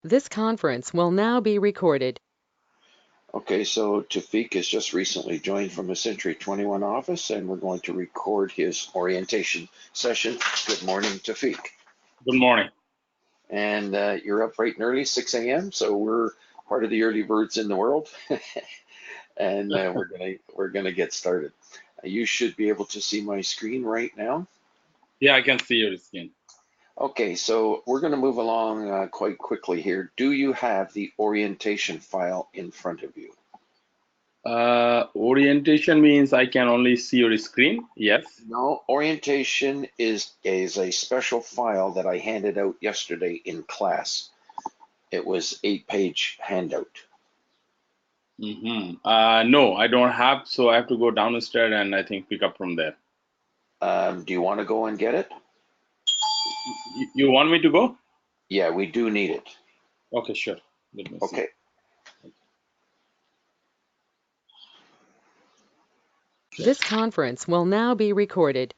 This conference will now be recorded. Okay, so Tafik has just recently joined from a Century 21 office, and we're going to record his orientation session. Good morning, Tafik. Good morning. And you're up bright and early, 6 a.m., so we're part of the early birds in the world. And we're gonna get started. You should be able to see my screen right now. Yeah, I can see your screen. Okay, so we're going to move along quite quickly here. Do you have the orientation file in front of you? Orientation means I can only see your screen. Yes. No, orientation is a special file that I handed out yesterday in class. It was 8-page handout. No, I don't have, so I have to go downstairs and I think pick up from there. Do you want to go and get it? You want me to go? Yeah, we do need it. Okay, sure. Let me see. Okay. This conference will now be recorded.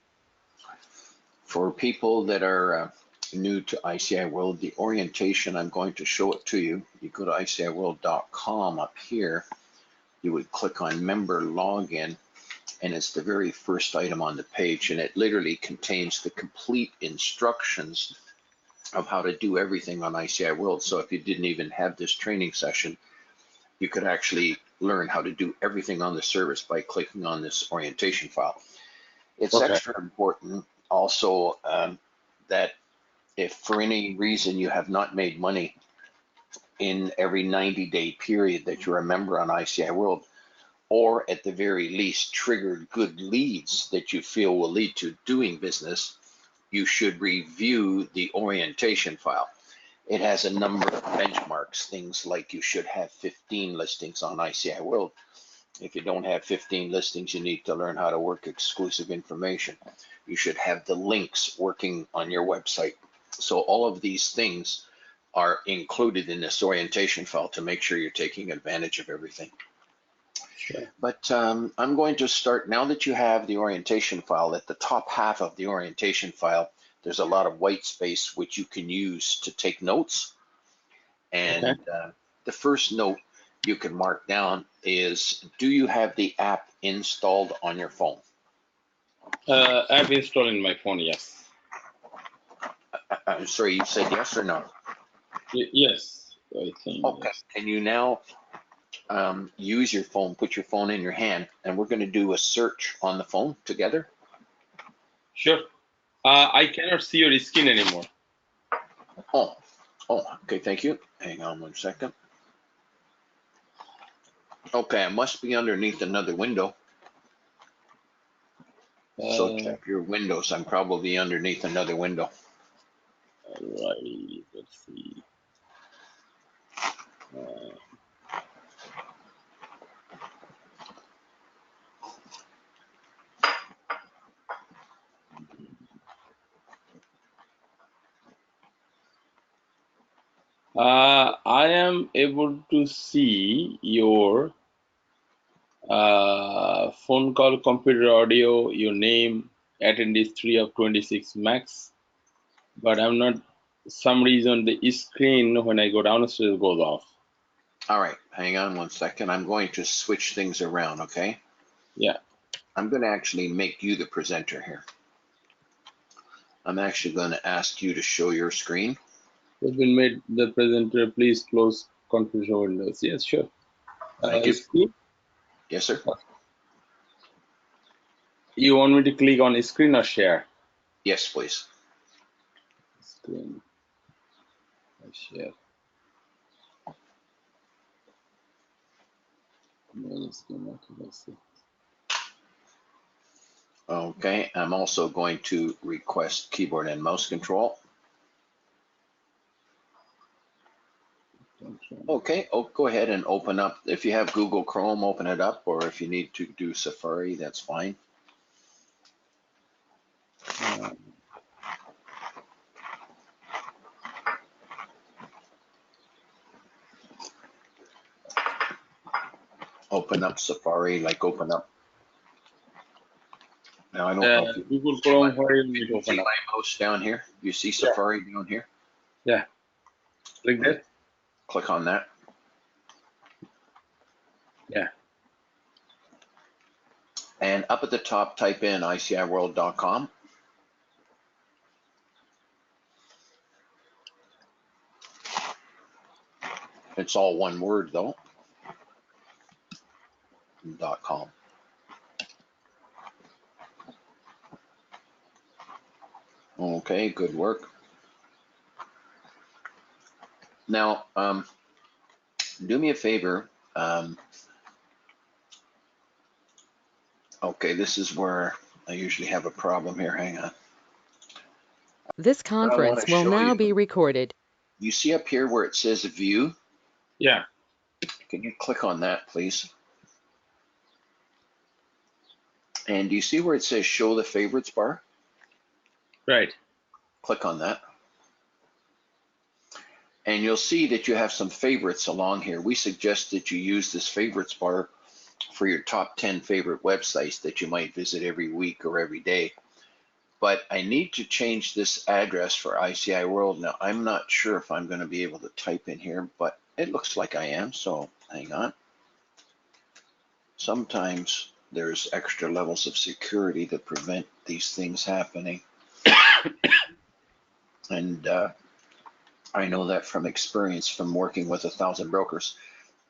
For people that are new to ICIWorld, the orientation, I'm going to show it to you. You go to ICIWorld.com up here, you would click on member login, and it's the very first item on the page, and it literally contains the complete instructions of how to do everything on ICIWorld. So if you didn't even have this training session, you could actually learn how to do everything on the service by clicking on this orientation file. It's extra important also that if for any reason you have not made money in every 90-day period that you're a member on ICIWorld, or at the very least triggered good leads that you feel will lead to doing business, you should review the orientation file. It has a number of benchmarks, things like you should have 15 listings on ICIWorld. If you don't have 15 listings, you need to learn how to work exclusive information. You should have the links working on your website. So all of these things are included in this orientation file to make sure you're taking advantage of everything. Sure. But I'm going to start, now that you have the orientation file, at the top half of the orientation file, there's a lot of white space which you can use to take notes. And the first note you can mark down is, do you have the app installed on your phone? App installed in my phone, yes. I'm sorry, you said yes or no? Yes, I think. Okay, Yes. can you now use your phone, put your phone in your hand, and we're going to do a search on the phone together? Sure. I cannot see your screen anymore. Oh, okay, thank you. Hang on one second. Okay, I must be underneath another window. So check your windows. I'm probably underneath another window. Alright, let's see. I am able to see your phone call, computer audio, your name, attendees 3 of 26 max, but I'm not, some reason the screen when I go downstairs goes off. All right, hang on one second. I'm going to switch things around, okay? Yeah. I'm going to actually make you the presenter here. I'm actually going to ask you to show your screen. It's been made the presenter, please close confusion windows. Yes, sure. Thank you. Screen? Yes, sir. You want me to click on screen or share? Yes, please. Screen. Share. Main screen. Okay, let's see. Okay, I'm also going to request keyboard and mouse control. Okay, go ahead and open up. If you have Google Chrome, open it up, or if you need to do Safari, that's fine. Open up Safari, like open up. Now I don't know if you Google Chrome, where you need to open see up. my mouse down here. You see Safari down here? Yeah. Like that? Click on that. Yeah. And up at the top, type in ICIWorld.com. It's all one word though. .com. Okay, good work. Now, do me a favor. Okay, this is where I usually have a problem here. Hang on. This What I want conference to will show now you, be recorded. you see up here where it says view? Yeah. Can you click on that, please? And do you see where it says show the favorites bar? Right. Click on that. And you'll see that you have some favorites along here. We suggest that you use this favorites bar for your top 10 favorite websites that you might visit every week or every day. But I need to change this address for ICI World. Now, I'm not sure if I'm going to be able to type in here, but it looks like I am, so hang on. Sometimes there's extra levels of security that prevent these things happening. And I know that from experience from working with 1,000 brokers.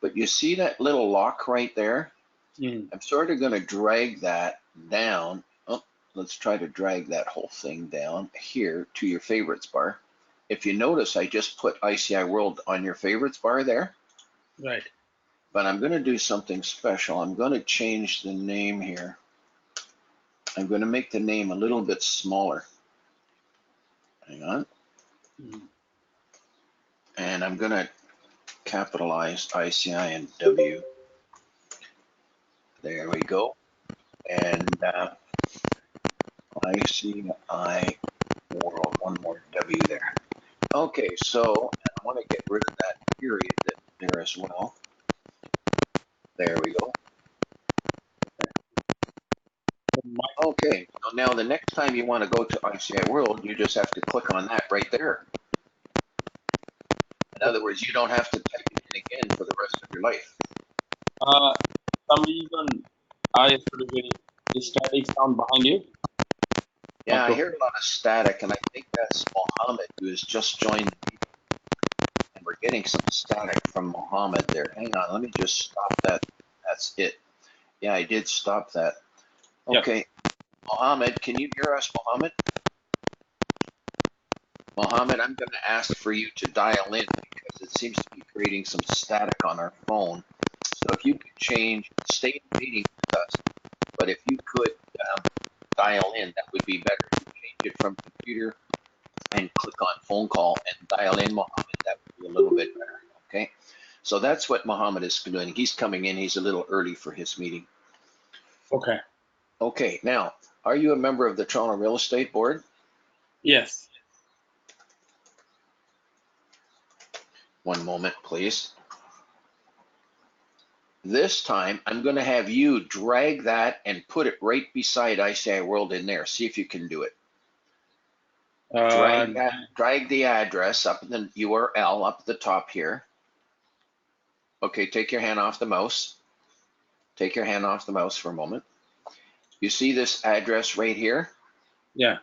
But you see that little lock right there? Mm. I'm sort of going to drag that down. Oh, let's try to drag that whole thing down here to your favorites bar. If you notice, I just put ICI World on your favorites bar there. Right. But I'm going to do something special. I'm going to change the name here. I'm going to make the name a little bit smaller. Hang on. Mm. And I'm going to capitalize ICI and W. There we go. And ICI World, one more W there. Okay, so I want to get rid of that period there as well. There we go. Okay, so now the next time you want to go to ICI World, you just have to click on that right there. In other words, you don't have to type it in again for the rest of your life. Some reason I started getting static sound behind you. Yeah, I Okay. hear a lot of static, and I think that's Mohammed who has just joined the meeting. And we're getting some static from Mohammed there. Hang on, let me just stop that. That's it. Yeah, I did stop that. Okay, yep. Mohammed, can you hear us, Mohammed? Mohammed, I'm going to ask for you to dial in because it seems to be creating some static on our phone. So if you could change, stay in the meeting with us, but if you could dial in, that would be better. You change it from computer and click on phone call and dial in, Mohammed. That would be a little bit better. Okay, so that's what Mohammed is doing. He's coming in. He's a little early for his meeting. Okay. Okay, now, are you a member of the Toronto Real Estate Board? Yes. One moment, please. This time, I'm going to have you drag that and put it right beside ICI World in there. See if you can do it. Drag the address up in the URL up at the top here. Okay, take your hand off the mouse. Take your hand off the mouse for a moment. You see this address right here? Yeah.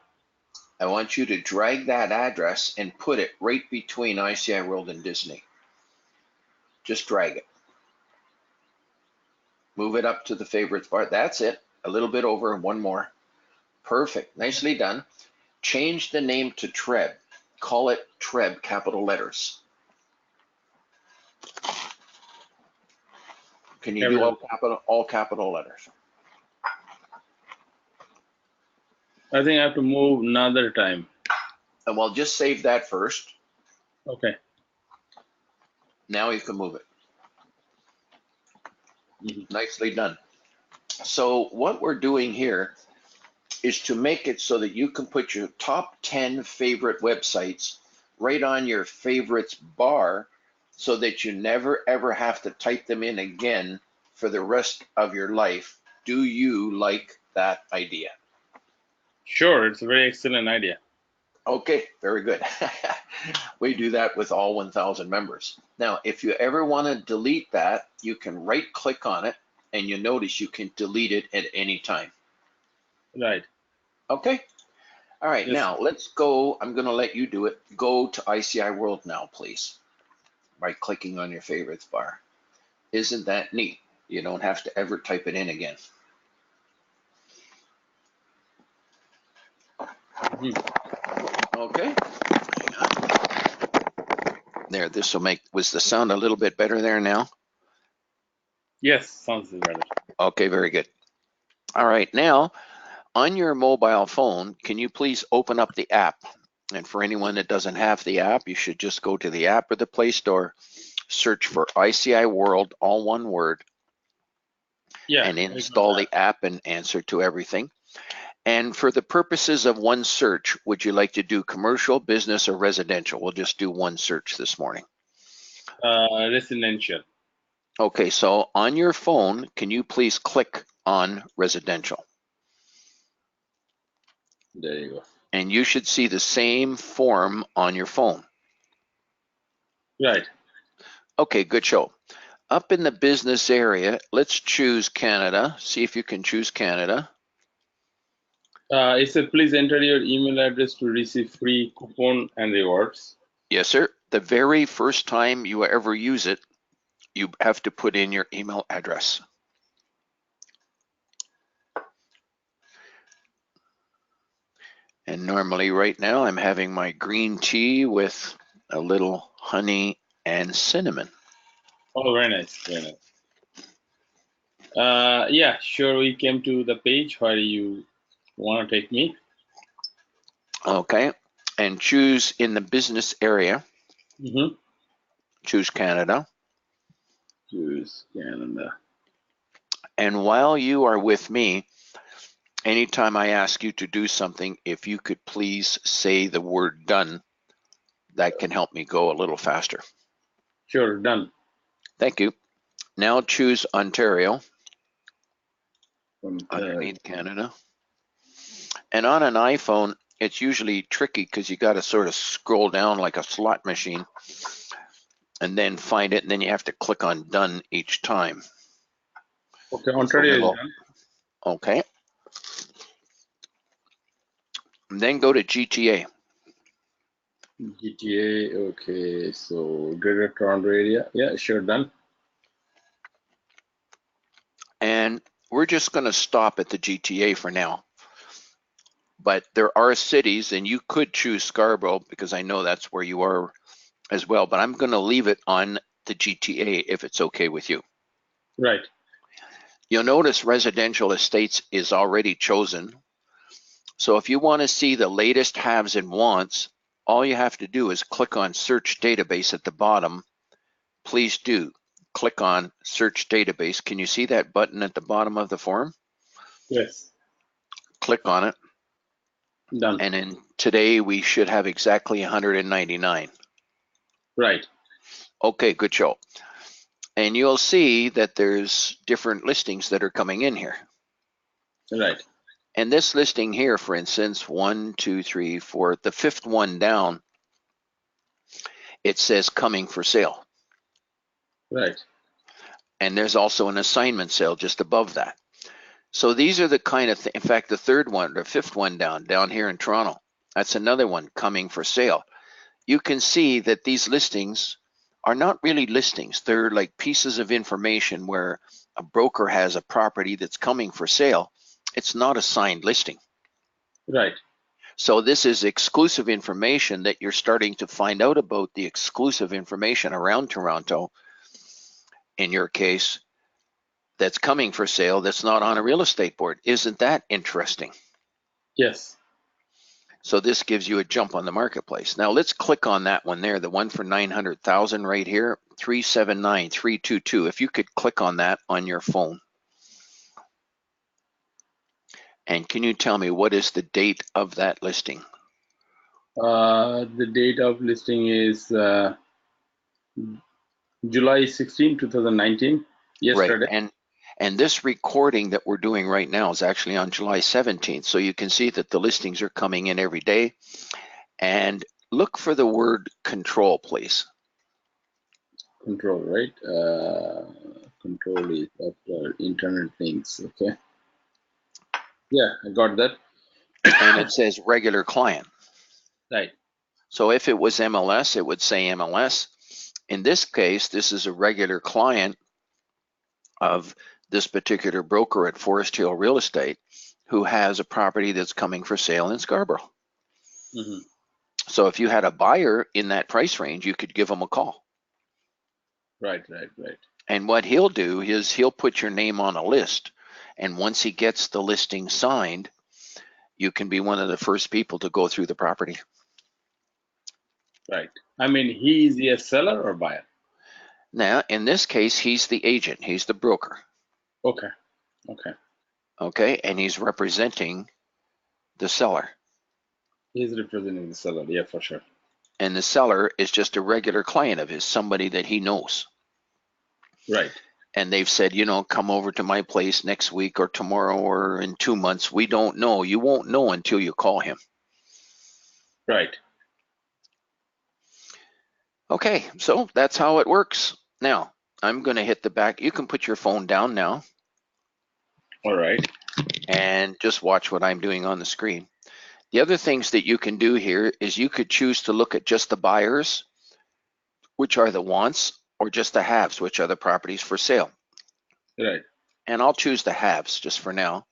I want you to drag that address and put it right between ICI World and Disney. Just drag it. Move it up to the favorites bar. That's it. A little bit over, one more. Perfect. Nicely done. Change the name to Treb. Call it Treb, capital letters. Can you do all capital letters? I think I have to move another time. And well, just save that first. Okay. Now you can move it. Mm-hmm. Nicely done. So what we're doing here is to make it so that you can put your top 10 favorite websites right on your favorites bar so that you never ever have to type them in again for the rest of your life. Do you like that idea? Sure, it's a very excellent idea. Okay, very good. We do that with all 1,000 members. Now, if you ever want to delete that, you can right click on it and you notice you can delete it at any time. Right. Okay. All right. Yes. Now let's go. I'm going to let you do it. Go to ICIWorld now, please, by clicking on your favorites bar. Isn't that neat? You don't have to ever type it in again. Okay. There, this will make, was the sound a little bit better there now? Yes, sounds better. Okay, very good. All right, now on your mobile phone, can you please open up the app? And for anyone that doesn't have the app, you should just go to the app or the Play Store, search for ICIWorld, all one word, Yeah. and install the app and answer to everything. And for the purposes of one search, would you like to do commercial, business, or residential? We'll just do one search this morning. Residential. Okay, so on your phone, can you please click on residential? There you go. And you should see the same form on your phone. Right. Okay, good show. Up in the business area, let's choose Canada. See if you can choose Canada. It said, please enter your email address to receive free coupon and rewards. Yes, sir. The very first time you ever use it, you have to put in your email address. And normally right now I'm having my green tea with a little honey and cinnamon. Oh, very nice. Very nice. Yeah, sure. We came to the page where you want to take me. Okay. And choose in the business area. Mm-hmm. Choose Canada. Choose Canada. And while you are with me, anytime I ask you to do something, if you could please say the word done, that can help me go a little faster. Sure, done. Thank you. Now choose Ontario underneath Canada. And on an iPhone, it's usually tricky because you got to sort of scroll down like a slot machine and then find it, and then you have to click on done each time. Okay, Ontario is done. Okay. And then go to GTA. GTA, okay, so Greater Toronto area. Yeah, sure, done. And we're just going to stop at the GTA for now. But there are cities, and you could choose Scarborough because I know that's where you are as well, but I'm going to leave it on the GTA if it's okay with you. Right. You'll notice residential estates is already chosen. So if you want to see the latest haves and wants, all you have to do is click on search database at the bottom. Please do click on search database. Can you see that button at the bottom of the form? Yes. Click on it. Done. And then today we should have exactly 199. Right. Okay, good show. And you'll see that there's different listings that are coming in here. Right. And this listing here, for instance, 1, 2, 3, 4, the fifth one down, it says coming for sale. Right. And there's also an assignment sale just above that. So these are the kind of, in fact, the third one, the fifth one down here in Toronto, that's another one coming for sale. You can see that these listings are not really listings. They're like pieces of information where a broker has a property that's coming for sale. It's not a signed listing. Right. So this is exclusive information that you're starting to find out about the exclusive information around Toronto, in your case, that's coming for sale that's not on a real estate board. Isn't that interesting? Yes. So this gives you a jump on the marketplace. Now let's click on that one there, the one for 900,000 right here, 379,322. If you could click on that on your phone. And can you tell me what is the date of that listing? The date of listing is July 16, 2019, yesterday. Right. And this recording that we're doing right now is actually on July 17th. So you can see that the listings are coming in every day. and look for the word control, please. Control, right? Control is after internet things. Okay. Yeah, I got that. And it says regular client. Right. So if it was MLS, it would say MLS. In this case, this is a regular client of this particular broker at Forest Hill Real Estate who has a property that's coming for sale in Scarborough. Mm-hmm. So if you had a buyer in that price range, you could give them a call. Right. And what he'll do is he'll put your name on a list. And once he gets the listing signed, you can be one of the first people to go through the property. Right. I mean, he is a seller or buyer? Now, in this case, he's the agent. He's the broker. Okay. Okay. And he's representing the seller. He's representing the seller. Yeah, for sure. And the seller is just a regular client of his, somebody that he knows. Right. And they've said, come over to my place next week or tomorrow or in 2 months. We don't know. You won't know until you call him. Right. Okay, so that's how it works. Now, I'm going to hit the back. You can put your phone down now. All right. And just watch what I'm doing on the screen. The other things that you can do here is you could choose to look at just the buyers, which are the wants, or just the haves, which are the properties for sale. Right. And I'll choose the haves just for now.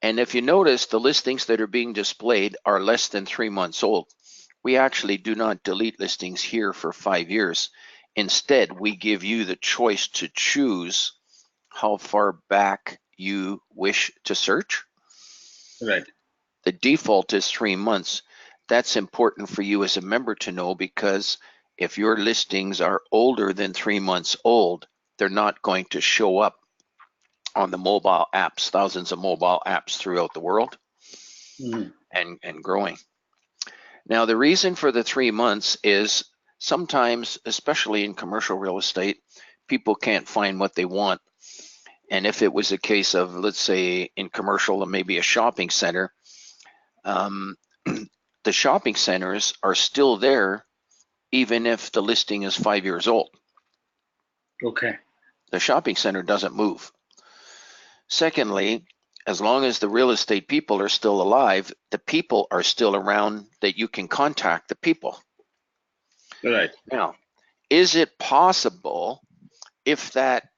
And if you notice, the listings that are being displayed are less than 3 months old. We actually do not delete listings here for 5 years. Instead, we give you the choice to choose how far back you wish to search. Right. The default is 3 months. That's important for you as a member to know, because if your listings are older than 3 months old, they're not going to show up on the mobile apps, thousands of mobile apps throughout the world. Mm-hmm. and growing. Now, the reason for the 3 months is sometimes, especially in commercial real estate, people can't find what they want. And if it was a case of, let's say, in commercial, maybe a shopping center, the shopping centers are still there even if the listing is 5 years old. Okay. The shopping center doesn't move. Secondly, as long as the real estate people are still alive, the people are still around that you can contact the people. Right. Now, is it possible if that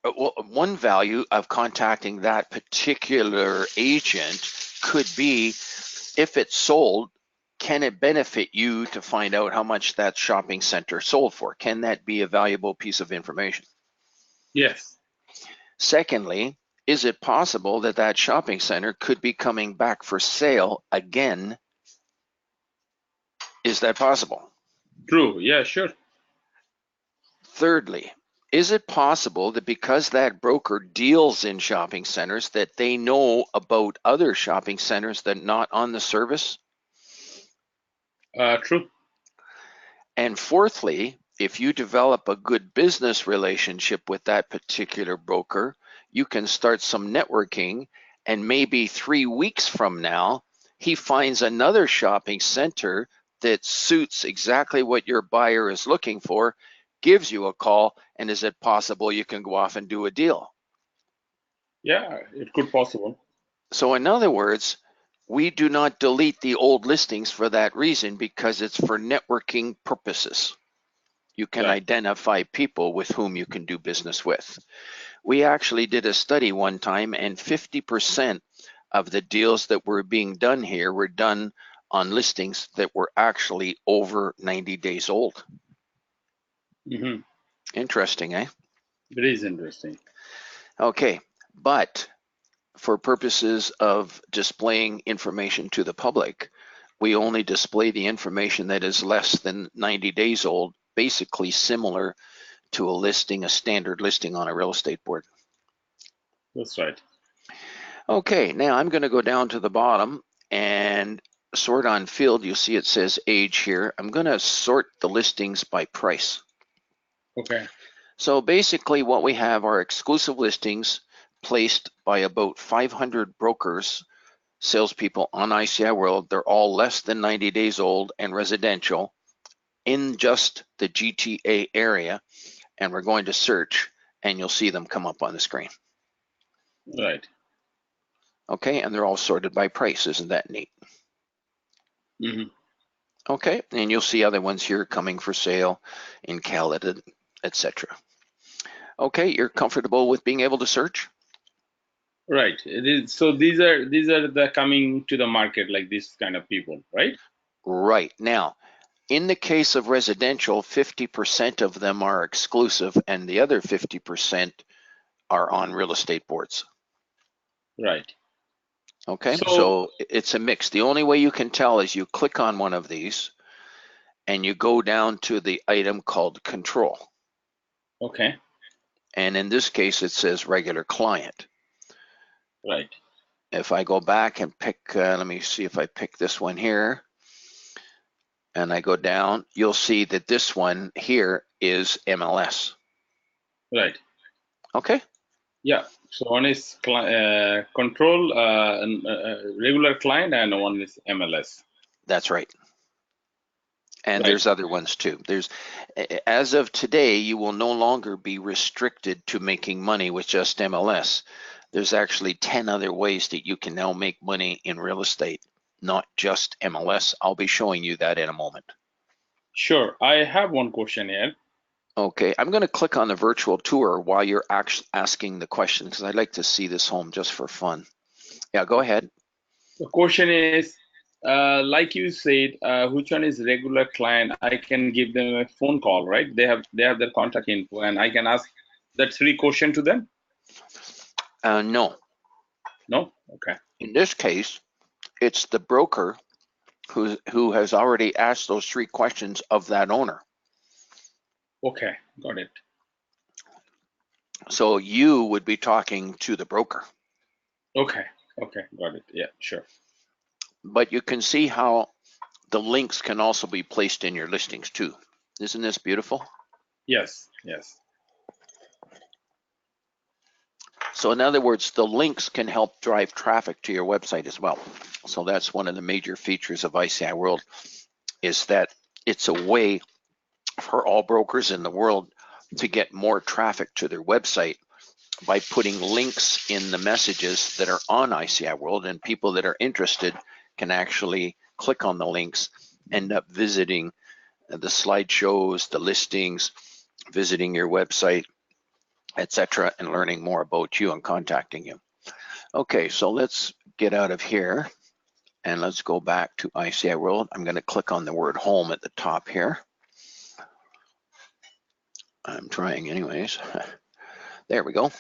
one value of contacting that particular agent could be, if it's sold, can it benefit you to find out how much that shopping center sold for? Can that be a valuable piece of information? Yes. Secondly, is it possible that that shopping center could be coming back for sale again? Is that possible? True. Yeah, sure. Thirdly, is it possible that because that broker deals in shopping centers, that they know about other shopping centers that are not on the service? True. And fourthly, if you develop a good business relationship with that particular broker, you can start some networking, and maybe 3 weeks from now, he finds another shopping center that suits exactly what your buyer is looking for, gives you a call, and is it possible you can go off and do a deal? Yeah, it could possible. So in other words, we do not delete the old listings for that reason, because it's for networking purposes. You can Right. identify people with whom you can do business with. We actually did a study one time, and 50% of the deals that were being done here were done on listings that were actually over 90 days old. Mm-hmm. Interesting, eh? It is interesting. Okay, but for purposes of displaying information to the public, we only display the information that is less than 90 days old, basically similar to a listing, a standard listing on a real estate board. That's right. Okay, now I'm going to go down to the bottom and sort on field. You'll see it says age here. I'm going to sort the listings by price. Okay. So basically what we have are exclusive listings placed by about 500 brokers salespeople on ICI World. They're all less than 90 days old and residential in just the GTA area. And we're going to search and you'll see them come up on the screen. Right. Okay, and they're all sorted by price. Isn't that neat? Mm-hmm. Okay, and you'll see other ones here coming for sale in Canada, etc. Okay, you're comfortable with being able to search? Right. So these are the coming to the market, like this kind of people, right? Right. Now, in the case of residential, 50% of them are exclusive and the other 50% are on real estate boards. Right. Okay, So so it's a mix. The only way you can tell is you click on one of these and you go down to the item called control. okay. And in this case, it says regular client. Right. If I go back and pick, let me see if I pick this one here, and I go down, you'll see that this one here is MLS. Right. Okay? Yeah. So one is control, regular client, and one is MLS. That's right. And Right. there's other ones too. As of today, you will no longer be restricted to making money with just MLS. There's actually 10 other ways that you can now make money in real estate, not just MLS. I'll be showing you that in a moment. Sure. I have one question here. Okay, I'm going to click on the virtual tour while you're asking the question because I'd like to see this home just for fun. Yeah, go ahead. The question is, like you said, which one is regular client? I can give them a phone call, right? They have their contact info, and I can ask that 3 questions to them. No. No. Okay. In this case, it's the broker who has already asked those 3 questions of that owner. Okay. Got it. So you would be talking to the broker. Okay. Okay. Got it. Yeah. Sure. But you can see how the links can also be placed in your listings too. Isn't this beautiful? Yes. Yes. So in other words, the links can help drive traffic to your website as well. So that's one of the major features of ICI World, is that it's a way for all brokers in the world to get more traffic to their website by putting links in the messages that are on ICI World, and people that are interested can actually click on the links, end up visiting the slideshows, the listings, visiting your website, etc., and learning more about you and contacting you. Okay, so let's get out of here and let's go back to ICI World. I'm going to click on the word home at the top here. I'm trying anyways. There we go.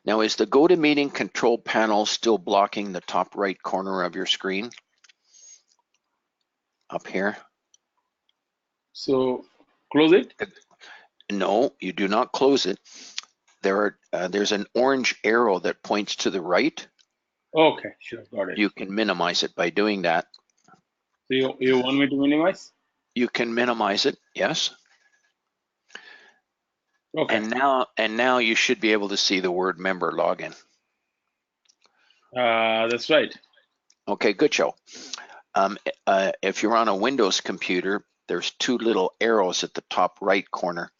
Now, is the GoToMeeting control panel still blocking the top right corner of your screen? Up here? So close it. No, you do not close it. There's an orange arrow that points to the right. Okay. Sure. Got it. You can minimize it by doing that. So you want me to minimize? You can minimize it, yes. Okay. And now you should be able to see the word member login. That's right. Okay, good show. If you're on a Windows computer, there's 2 little arrows at the top right corner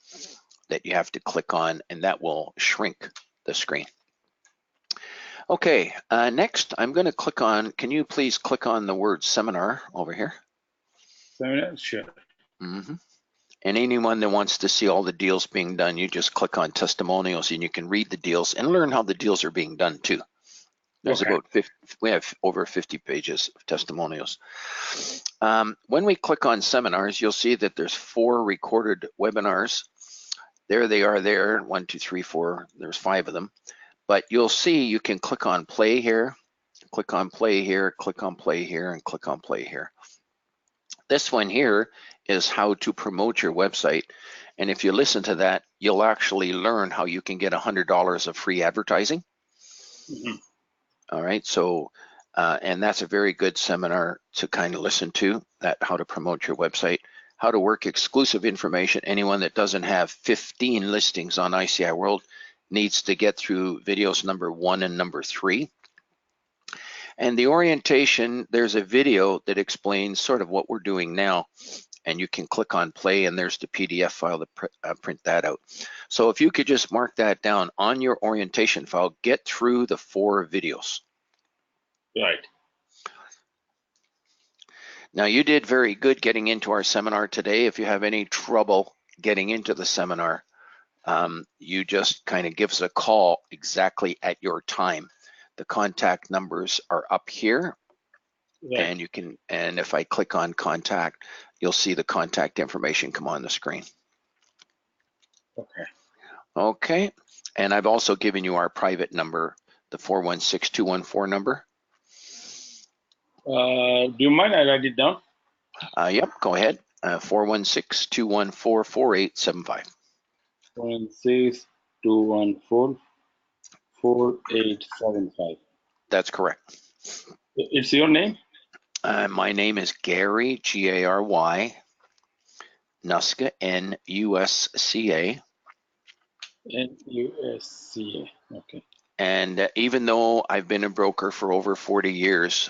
that you have to click on, and that will shrink the screen. Okay, next I'm going to click on, can you please click on the word seminar over here? Seminar? Sure. Mm-hmm. And anyone that wants to see all the deals being done, you just click on testimonials and you can read the deals and learn how the deals are being done too. There's Okay. about 50, we have over 50 pages of testimonials. When we click on seminars, you'll see that there's 4 recorded webinars. There they are there, 1, 2, 3, 4, there's 5 of them. But you'll see you can click on play here, click on play here, click on play here, and click on play here. This one here is how to promote your website. And if you listen to that, you'll actually learn how you can get $100 of free advertising. Mm-hmm. All right, so, and that's a very good seminar to kind of listen to, that how to promote your website, how to work exclusive information. Anyone that doesn't have 15 listings on ICI World needs to get through videos number 1 and number 3. And the orientation, there's a video that explains sort of what we're doing now, and you can click on play, and there's the PDF file to print that out. So if you could just mark that down on your orientation file, get through the 4 videos. Right. Now, you did very good getting into our seminar today. If you have any trouble getting into the seminar, you just kind of give us a call exactly at your time. The contact numbers are up here, Right. and you can, and if I click on contact, you'll see the contact information come on the screen. Okay. Okay, and I've also given you our private number, the 416-214 number. Do you mind I write it down? Yep, go ahead. 416-214-4875. 416-214-4875. That's correct. It's your name? My name is Gary, Gary, Nusca, N-U-S-C-A. N-U-S-C-A. Okay. And even though I've been a broker for over 40 years,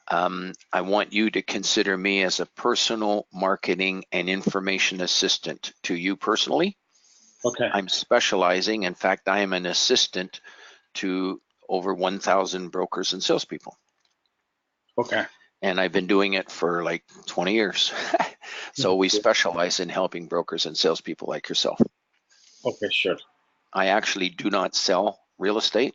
I want you to consider me as a personal marketing and information assistant to you personally. Okay. I'm specializing, in fact, I am an assistant to over 1,000 brokers and salespeople. Okay. And I've been doing it for like 20 years. So we specialize in helping brokers and salespeople like yourself. Okay, sure. I actually do not sell real estate.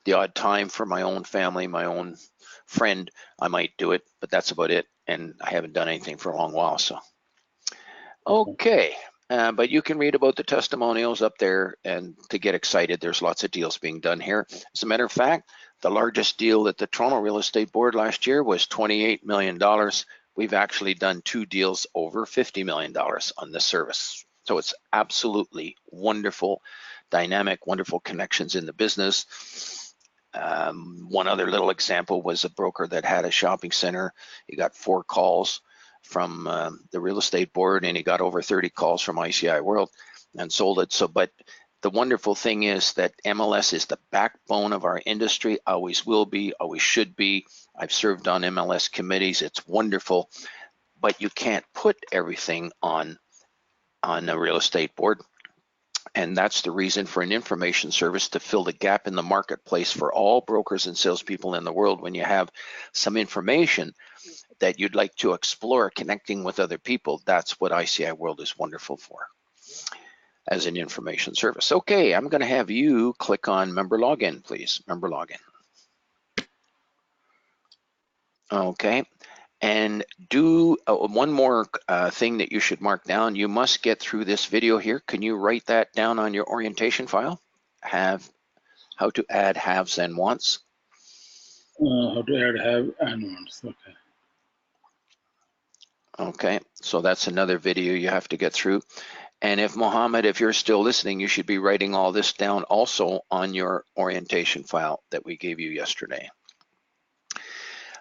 The odd time for my own family, my own friend, I might do it, but that's about it. And I haven't done anything for a long while. So, okay. But you can read about the testimonials up there, and to get excited, there's lots of deals being done here. As a matter of fact, the largest deal at the Toronto Real Estate Board last year was $28 million. We've actually done 2 deals over $50 million on this service. So it's absolutely wonderful, dynamic, wonderful connections in the business. One other little example was a broker that had a shopping center. He got 4 calls from the real estate board, and he got over 30 calls from ICIWorld and sold it. So, but the wonderful thing is that MLS is the backbone of our industry, always will be, always should be. I've served on MLS committees. It's wonderful, but you can't put everything on a real estate board. And that's the reason for an information service, to fill the gap in the marketplace for all brokers and salespeople in the world. When you have some information that you'd like to explore connecting with other people, that's what ICIWorld is wonderful for, as an information service. Okay, I'm going to have you click on member login, please. Member login. Okay, and do one more thing that you should mark down. You must get through this video here. Can you write that down on your orientation file? How to add haves and wants. How to add have and wants. Okay. Okay, so that's another video you have to get through. And if Mohammed, if you're still listening, you should be writing all this down also on your orientation file that we gave you yesterday.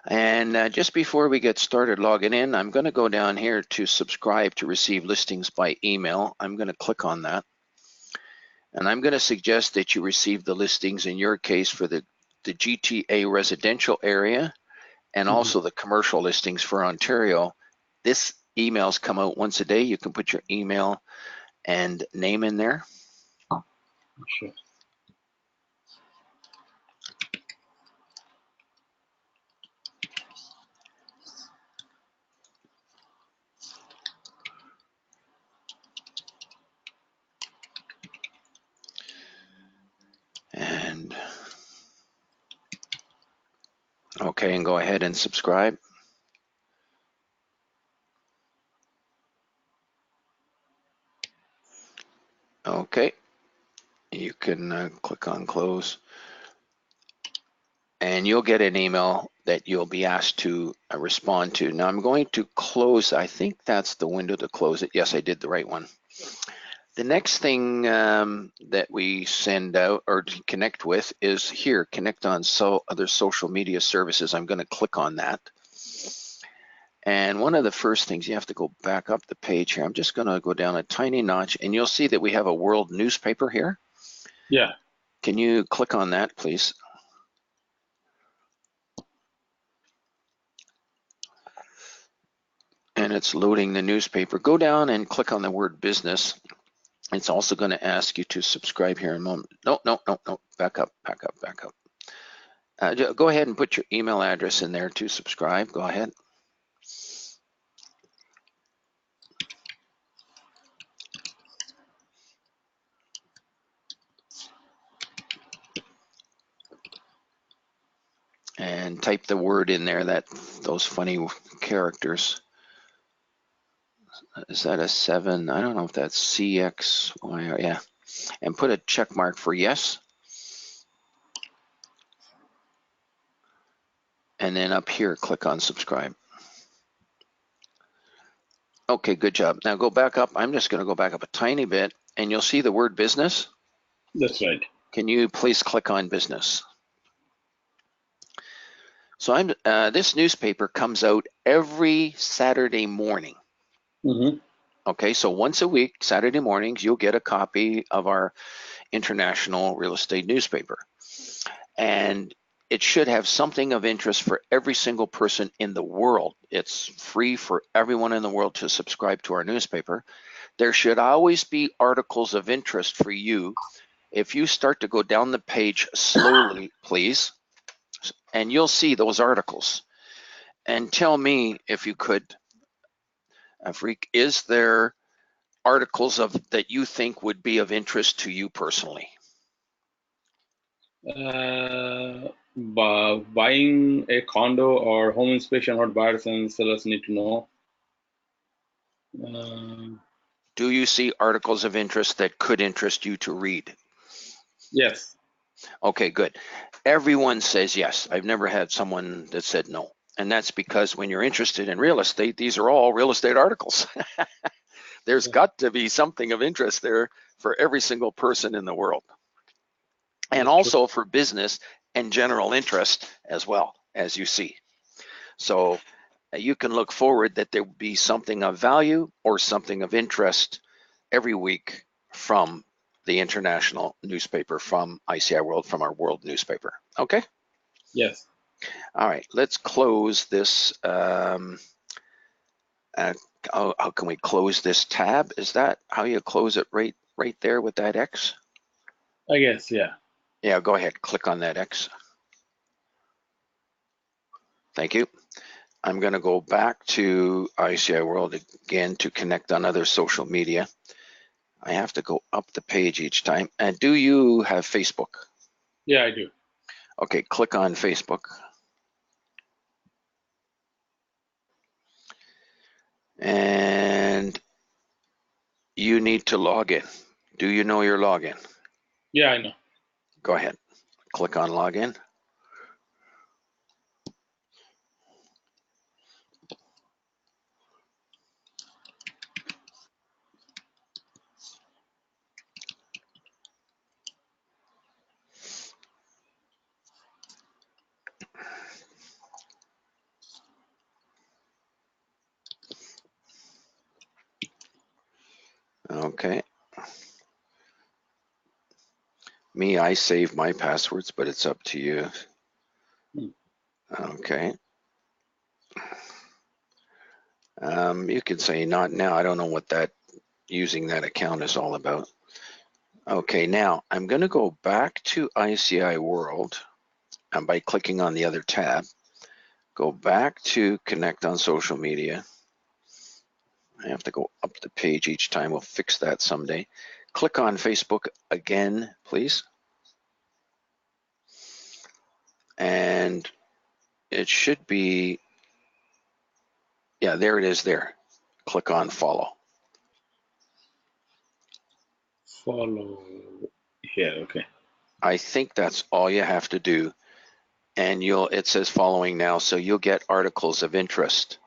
And just before we get started logging in, I'm going to go down here to subscribe to receive listings by email. I'm going to click on that. And I'm going to suggest that you receive the listings in your case for the GTA residential area, and also the commercial listings for Ontario. This emails come out once a day. You can put your email and name in there. Sure. And okay, and go ahead and subscribe. Okay, you can click on close, and you'll get an email that you'll be asked to respond to. Now I'm going to close. I think that's the window to close it. Yes, I did the right one. The next thing that we send out or to connect with is here, connect on other social media services. I'm going to click on that. And one of the first things, you have to go back up the page here. I'm just going to go down a tiny notch, and you'll see that we have a world newspaper here. Yeah. Can you click on that, please? And it's loading the newspaper. Go down and click on the word business. It's also going to ask you to subscribe here in a moment. No, back up. Go ahead and put your email address in there to subscribe. Go ahead. And type the word in there, those funny characters. Is that a 7? I don't know if that's CXY or yeah. And put a check mark for yes. And then up here, click on subscribe. Okay, good job. Now go back up. I'm just going to go back up a tiny bit, and you'll see the word business. That's right. Can you please click on business? So this newspaper comes out every Saturday morning. Mm-hmm. Okay, so once a week, Saturday mornings, you'll get a copy of our international real estate newspaper. And it should have something of interest for every single person in the world. It's free for everyone in the world to subscribe to our newspaper. There should always be articles of interest for you. If you start to go down the page slowly, please, and you'll see those articles. And tell me, if you could, Afrik, is there articles that you think would be of interest to you personally? Buying a condo or home inspection, what buyers and sellers need to know. Do you see articles of interest that could interest you to read? Yes. Okay, good. Everyone says yes. I've never had someone that said no. And that's because when you're interested in real estate, these are all real estate articles. There's got to be something of interest there for every single person in the world. And also for business and general interest as well, as you see. So you can look forward that there will be something of value or something of interest every week from the international newspaper, from ICIWorld, from our world newspaper. Okay? Yes. All right, let's close this. How can we close this tab? Is that how you close it right there with that X? I guess, yeah. Yeah, go ahead, click on that X. Thank you. I'm going to go back to ICIWorld again to connect on other social media. I have to go up the page each time. And do you have Facebook? Yeah, I do. Okay, click on Facebook. And you need to log in. Do you know your login? Yeah, I know. Go ahead, click on login. Okay. Me, I save my passwords, but it's up to you. Okay. You can say not now. I don't know what using that account is all about. Okay, now I'm going to go back to ICIWorld, and by clicking on the other tab, go back to connect on social media. I have to go up the page each time. We'll fix that someday. Click on Facebook again, please. And it should be, yeah, there it is there. Click on follow. Follow here, okay. I think that's all you have to do. And it says following now, so you'll get articles of interest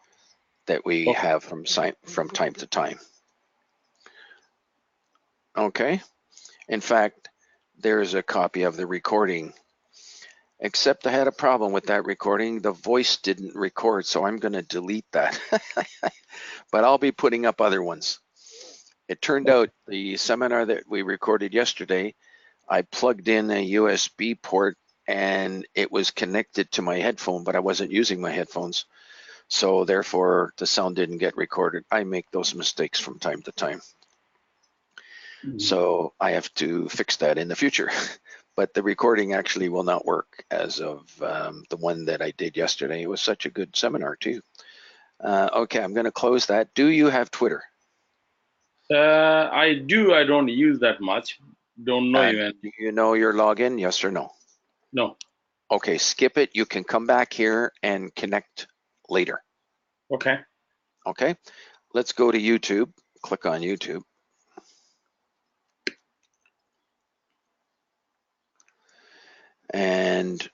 that we have from time to time. Okay. In fact, there's a copy of the recording, except I had a problem with that recording. The voice didn't record, so I'm going to delete that. But I'll be putting up other ones. It turned out the seminar that we recorded yesterday, I plugged in a USB port and it was connected to my headphone, but I wasn't using my headphones. So therefore, the sound didn't get recorded. I make those mistakes from time to time. So I have to fix that in the future. But the recording actually will not work as of the one that I did yesterday. It was such a good seminar too. Okay, I'm going to close that. Do you have Twitter? I do. I don't use that much. Don't know even. Do you know your login? Yes or no? No. Okay, skip it. You can come back here and connect later. Okay. Okay, let's go to YouTube. Click on YouTube. And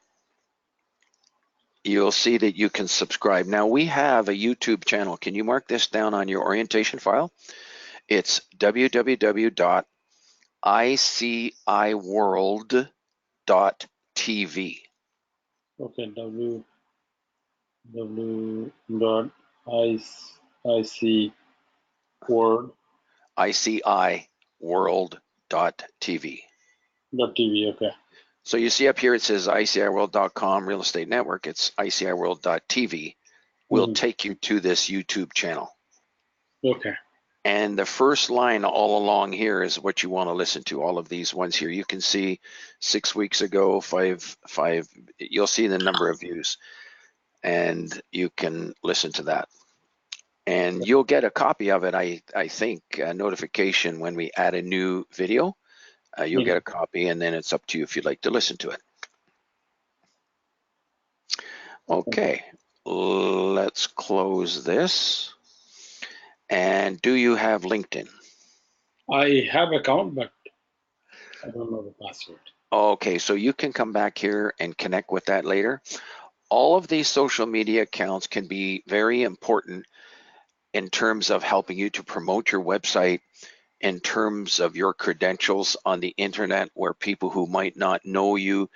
you'll see that you can subscribe. Now we have a YouTube channel. Can you mark this down on your orientation file? It's www.ICIWorld.tv. Okay. www.ICIWorld.tv. ICIWorld.tv. Okay. So you see up here it says ICIWorld.com Real Estate Network. It's ICIWorld.tv. Will take you to this YouTube channel. Okay. And the first line all along here is what you want to listen to. All of these ones here. You can see 6 weeks ago, five. You'll see the number of views, and you can listen to that. And you'll get a copy of it. I think a notification when we add a new video. You'll get a copy, and then it's up to you if you'd like to listen to it. Okay, let's close this. And do you have LinkedIn? I have account, but I don't know the password. Okay, so you can come back here and connect with that later. All of these social media accounts can be very important in terms of helping you to promote your website, in terms of your credentials on the internet, where people who might not know you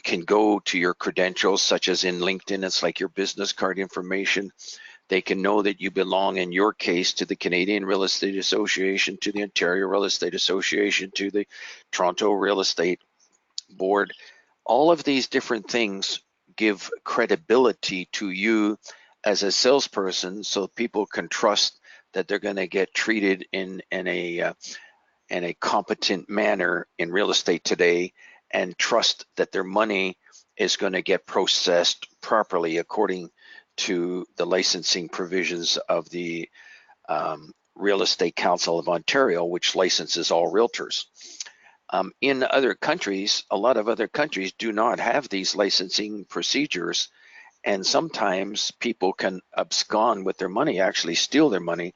can go to your credentials, such as in LinkedIn. It's like your business card information. They can know that you belong, in your case, to the Canadian Real Estate Association, to the Ontario Real Estate Association, to the Toronto Real Estate Board. All of these different things give credibility to you as a salesperson, so people can trust that they're going to get treated in a competent manner in real estate today, and trust that their money is going to get processed properly according to the licensing provisions of the Real Estate Council of Ontario, which licenses all realtors. In other countries, a lot of other countries do not have these licensing procedures, and sometimes people can abscond with their money, actually steal their money,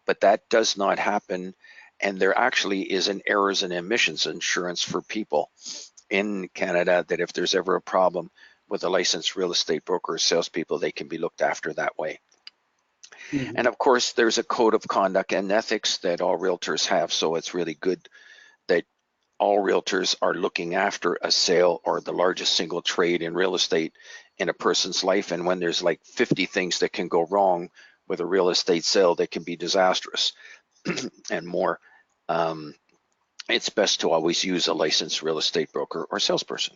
but that does not happen. And there actually is an errors and omissions insurance for people in Canada, that if there's ever a problem with a licensed real estate broker or salespeople, they can be looked after that way. And of course, there's a code of conduct and ethics that all realtors have. So it's really good that all realtors are looking after a sale or the largest single trade in real estate in a person's life. And when there's like 50 things that can go wrong with a real estate sale that can be disastrous and more, it's best to always use a licensed real estate broker or salesperson.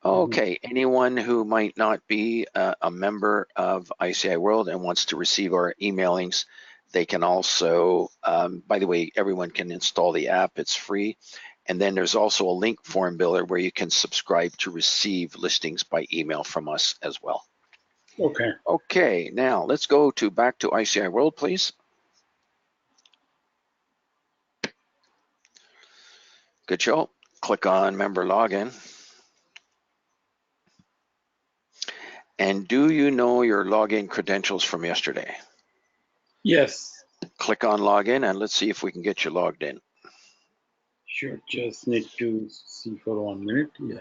Okay, anyone who might not be a member of ICIWorld and wants to receive our emailings, they can also, by the way, everyone can install the app, it's free. And then there's also a link form builder where you can subscribe to receive listings by email from us as well. Okay. Okay, now let's go back to ICIWorld, please. Good show. Click on member login. And do you know your login credentials from yesterday? Yes. Click on login and let's see if we can get you logged in. Sure. Just need to see for 1 minute. Yeah.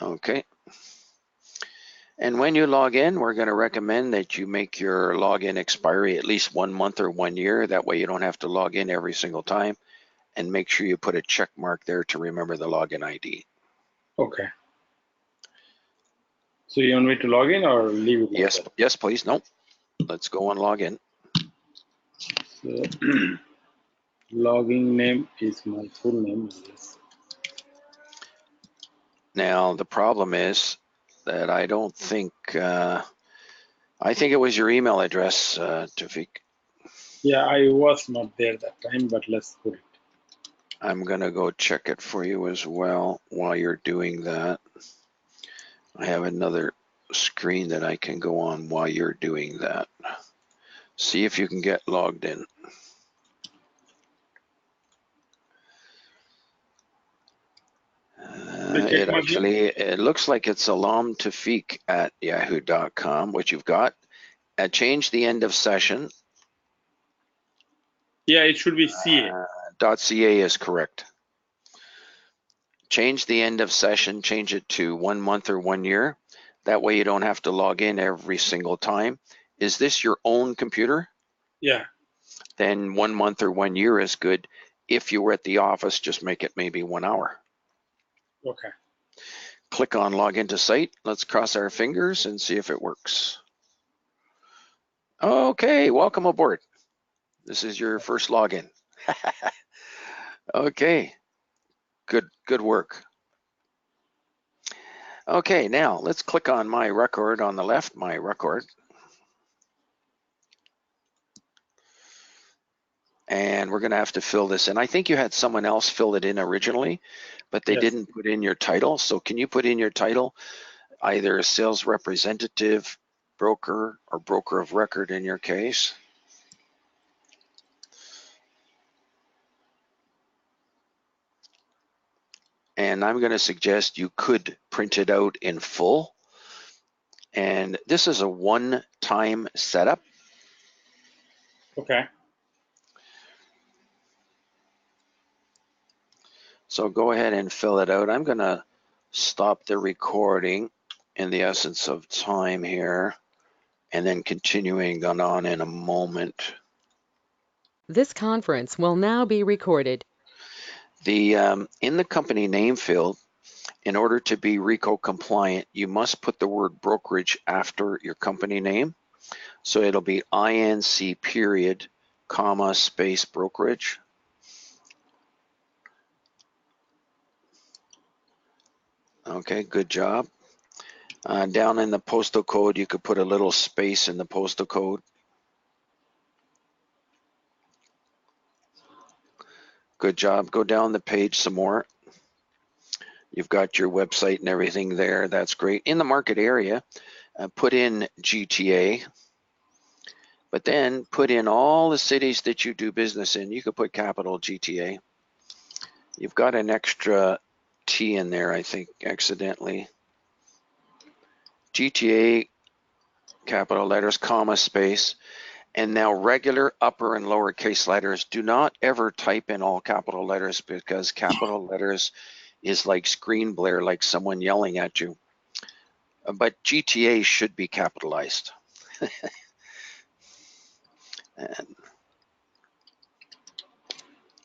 Okay. And when you log in, we're going to recommend that you make your login expiry at least 1 month or 1 year. That way you don't have to log in every single time. And make sure you put a check mark there to remember the login ID. Okay. So you want me to log in or leave it? Yes, yes, please. No, let's go and log in. So logging name is my full name. Yes. Now the problem is that I don't think, I think it was your email address, Tawfiq. Yeah, I was not there that time, but let's put it. I'm gonna go check it for you as well while you're doing that. I have another screen that I can go on while you're doing that. See if you can get logged in. It looks like it's Alam Tawfiq at yahoo.com, what you've got. Change the end of session. Yeah, it should be CA. .ca is correct. Change the end of session, change it to 1 month or 1 year. That way you don't have to log in every single time. Is this your own computer? Yeah. Then 1 month or 1 year is good. If you were at the office, just make it maybe 1 hour. Okay. Click on log into site. Let's cross our fingers and see if it works. Okay, welcome aboard. This is your first login. Okay, good work. Okay, now let's click on my record on the left, my record. And we're gonna have to fill this in. I think you had someone else fill it in originally, but they didn't put in your title. So can you put in your title, either a sales representative, broker, or broker of record in your case? And I'm gonna suggest you could print it out in full. And this is a one-time setup. Okay. So go ahead and fill it out. I'm gonna stop the recording in the essence of time here, and then continuing on in a moment. This conference will now be recorded. In the company name field, in order to be RICO compliant, you must put the word brokerage after your company name. So it'll be INC period, comma, space brokerage. Okay, good job. Down in the postal code, you could put a little space in the postal code. Good job. Go down the page some more. You've got your website and everything there. That's great. In the market area, put in GTA, but then put in all the cities that you do business in. You could put capital GTA. You've got an extra T in there, I think, accidentally. GTA, capital letters, comma, space. And now regular upper and lowercase letters. Do not ever type in all capital letters, because capital letters is like screen blare, like someone yelling at you. But GTA should be capitalized. And,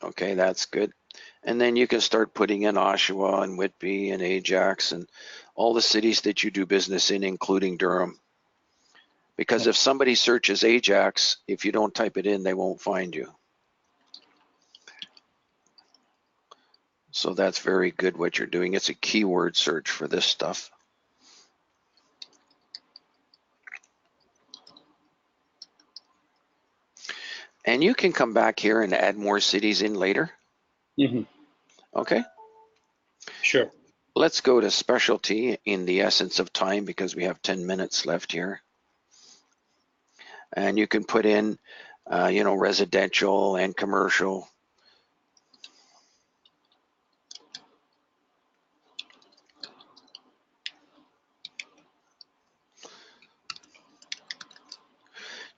okay, that's good. And then you can start putting in Oshawa and Whitby and Ajax and all the cities that you do business in, including Durham. Because if somebody searches Ajax, if you don't type it in, they won't find you. So that's very good what you're doing. It's a keyword search for this stuff. And you can come back here and add more cities in later. Okay. Sure. Let's go to specialty in the essence of time, because we have 10 minutes left here. And you can put in, residential and commercial.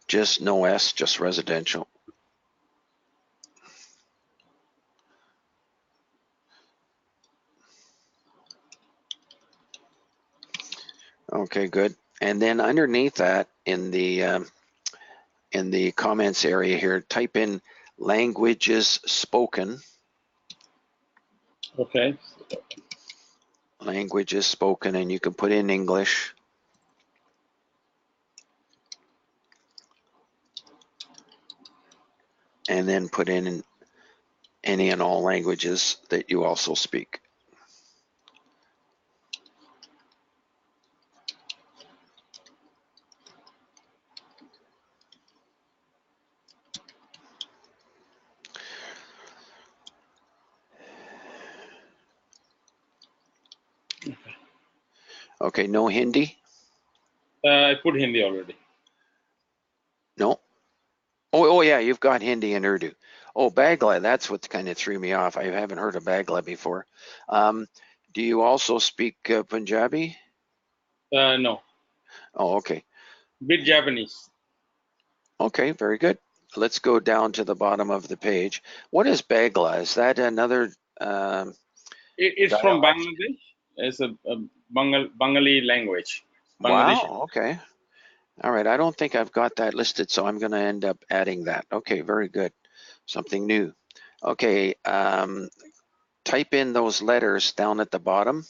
Just no S, just residential. Okay, good. And then underneath that, in the comments area here, type in languages spoken. Okay. Languages spoken, and you can put in English. And then put in any and all languages that you also speak. Okay, no Hindi? I put Hindi already. No? Oh yeah, you've got Hindi and Urdu. Oh, Bagla, that's what kind of threw me off. I haven't heard of Bagla before. Do you also speak Punjabi? No, Oh, okay. bit Japanese. Okay, very good. Let's go down to the bottom of the page. What is Bagla? Is that another It's from dialect? Bangladesh. It's a Bengali language. Bangladesh. Wow, okay. All right, I don't think I've got that listed, so I'm going to end up adding that. Okay, very good. Something new. Okay, type in those letters down at the bottom.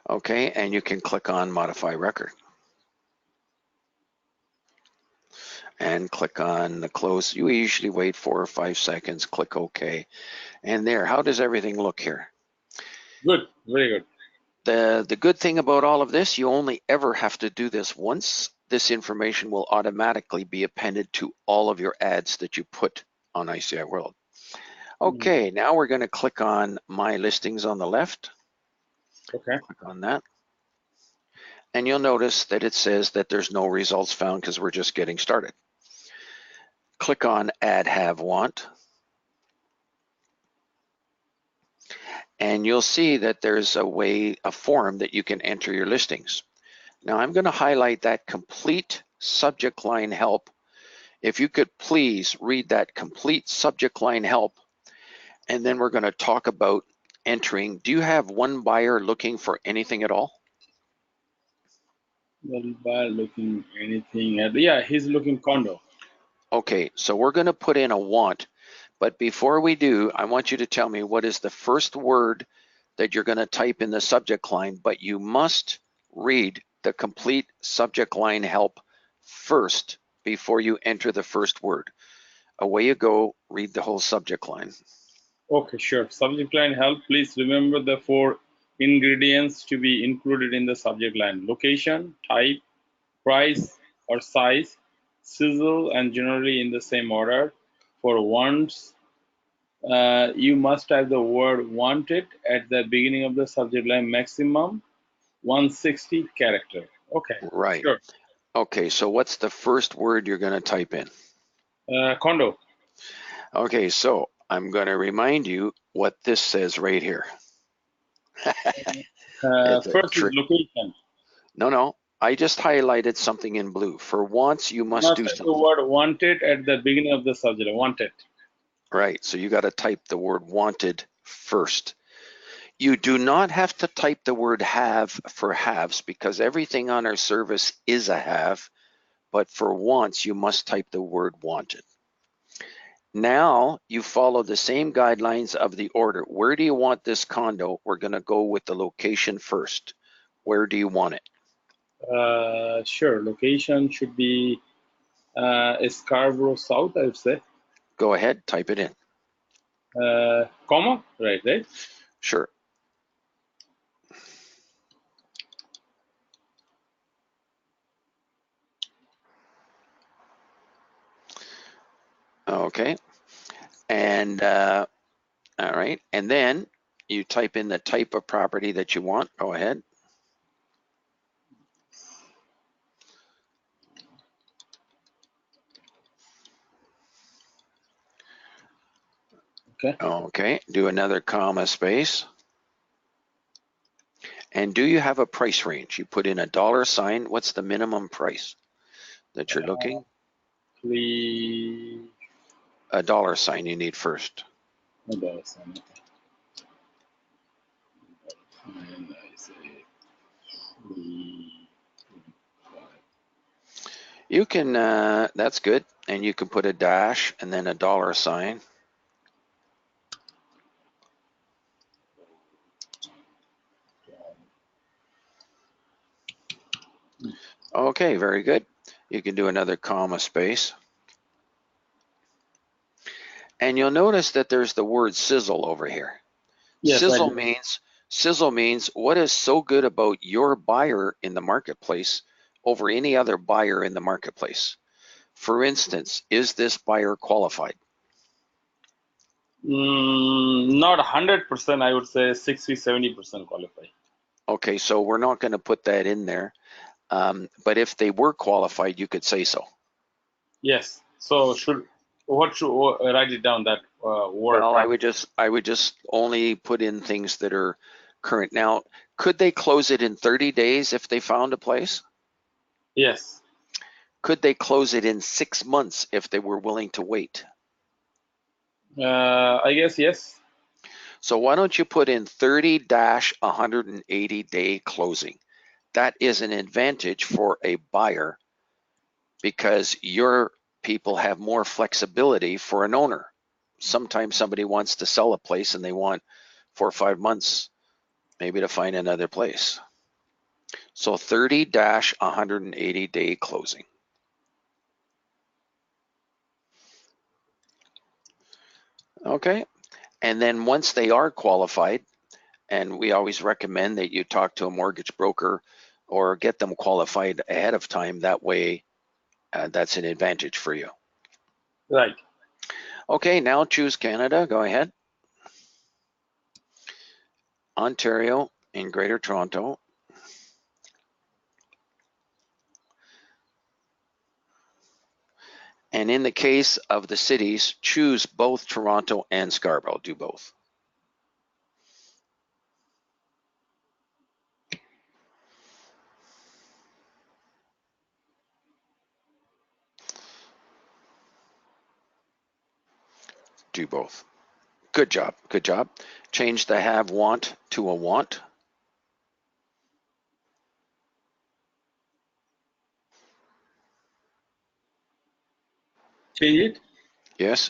Okay, and you can click on Modify Record. And click on the close. You usually wait 4 or 5 seconds, click OK. And there, how does everything look here? Good, very good. The good thing about all of this, you only ever have to do this once. This information will automatically be appended to all of your ads that you put on ICIWorld. Okay, now we're going to click on My Listings on the left. Okay. Click on that. And you'll notice that it says that there's no results found because we're just getting started. Click on Add Have Want. And you'll see that there's a form that you can enter your listings. Now I'm going to highlight that complete subject line help. If you could please read that complete subject line help, and then we're going to talk about entering. Do you have one buyer looking for anything at all? Well, by looking anything at, yeah, he's looking condo. Okay, so we're going to put in a want, but before we do, I want you to tell me what is the first word that you're going to type in the subject line, but you must read the complete subject line help first before you enter the first word. Away you go, read the whole subject line. Okay, sure. Subject line help. Please remember the 4 ingredients to be included in the subject line: location, type, price or size, sizzle, and generally in the same order. For wants, you must type the word wanted at the beginning of the subject line, maximum 160 character. Okay, Right. sure. Okay, so what's the first word you're going to type in? Condo. Okay, so I'm going to remind you what this says right here. It's a First is trick. location. No, I just highlighted something in blue. For once, you You must must do type the something. word wanted at the beginning of the subject. Wanted. Right, so you got to type the word wanted first. You do not have to type the word have for haves because everything on our service is a have, but for once, you must type the word wanted. Now you follow the same guidelines of the order. Where do you want this condo? We're going to go with the location first. Where do you want it? Sure. Location should be Scarborough South, I would say. Go ahead, type it in. Comma, right? Sure. Okay. And all right. And then you type in the type of property that you want. Go ahead. Okay. Okay. Do another comma space. And do you have a price range? You put in a $sign. What's the minimum price that you're looking? Please. A $sign you need first. $1 sign. And I say 3.5. You can, that's good. And you can put a dash and then a $sign. Okay, very good. You can do another comma space. And you'll notice that there's the word sizzle over here. Yes, Sizzle means what is so good about your buyer in the marketplace over any other buyer in the marketplace. For instance, is this buyer qualified? Not 100%. I would say 60-70% qualify. Okay, so we're not going to put that in there. But if they were qualified, you could say so. Yes. So what should write it down that word? Well, I would just only put in things that are current. Now, could they close it in 30 days if they found a place? Yes. Could they close it in 6 months if they were willing to wait? I guess yes. So why don't you put in 30-180 day closing? That is an advantage for a buyer because your people have more flexibility for an owner. Sometimes somebody wants to sell a place and they want 4 or 5 months maybe to find another place. So 30-180 day closing. Okay, and then once they are qualified, and we always recommend that you talk to a mortgage broker or get them qualified ahead of time. That way, that's an advantage for you. Right. Okay, now choose Canada. Go ahead. Ontario in Greater Toronto. And in the case of the cities, choose both Toronto and Scarborough. Do both. Do both. Good job. Good job. Change the have want to a want. Change it. Yes.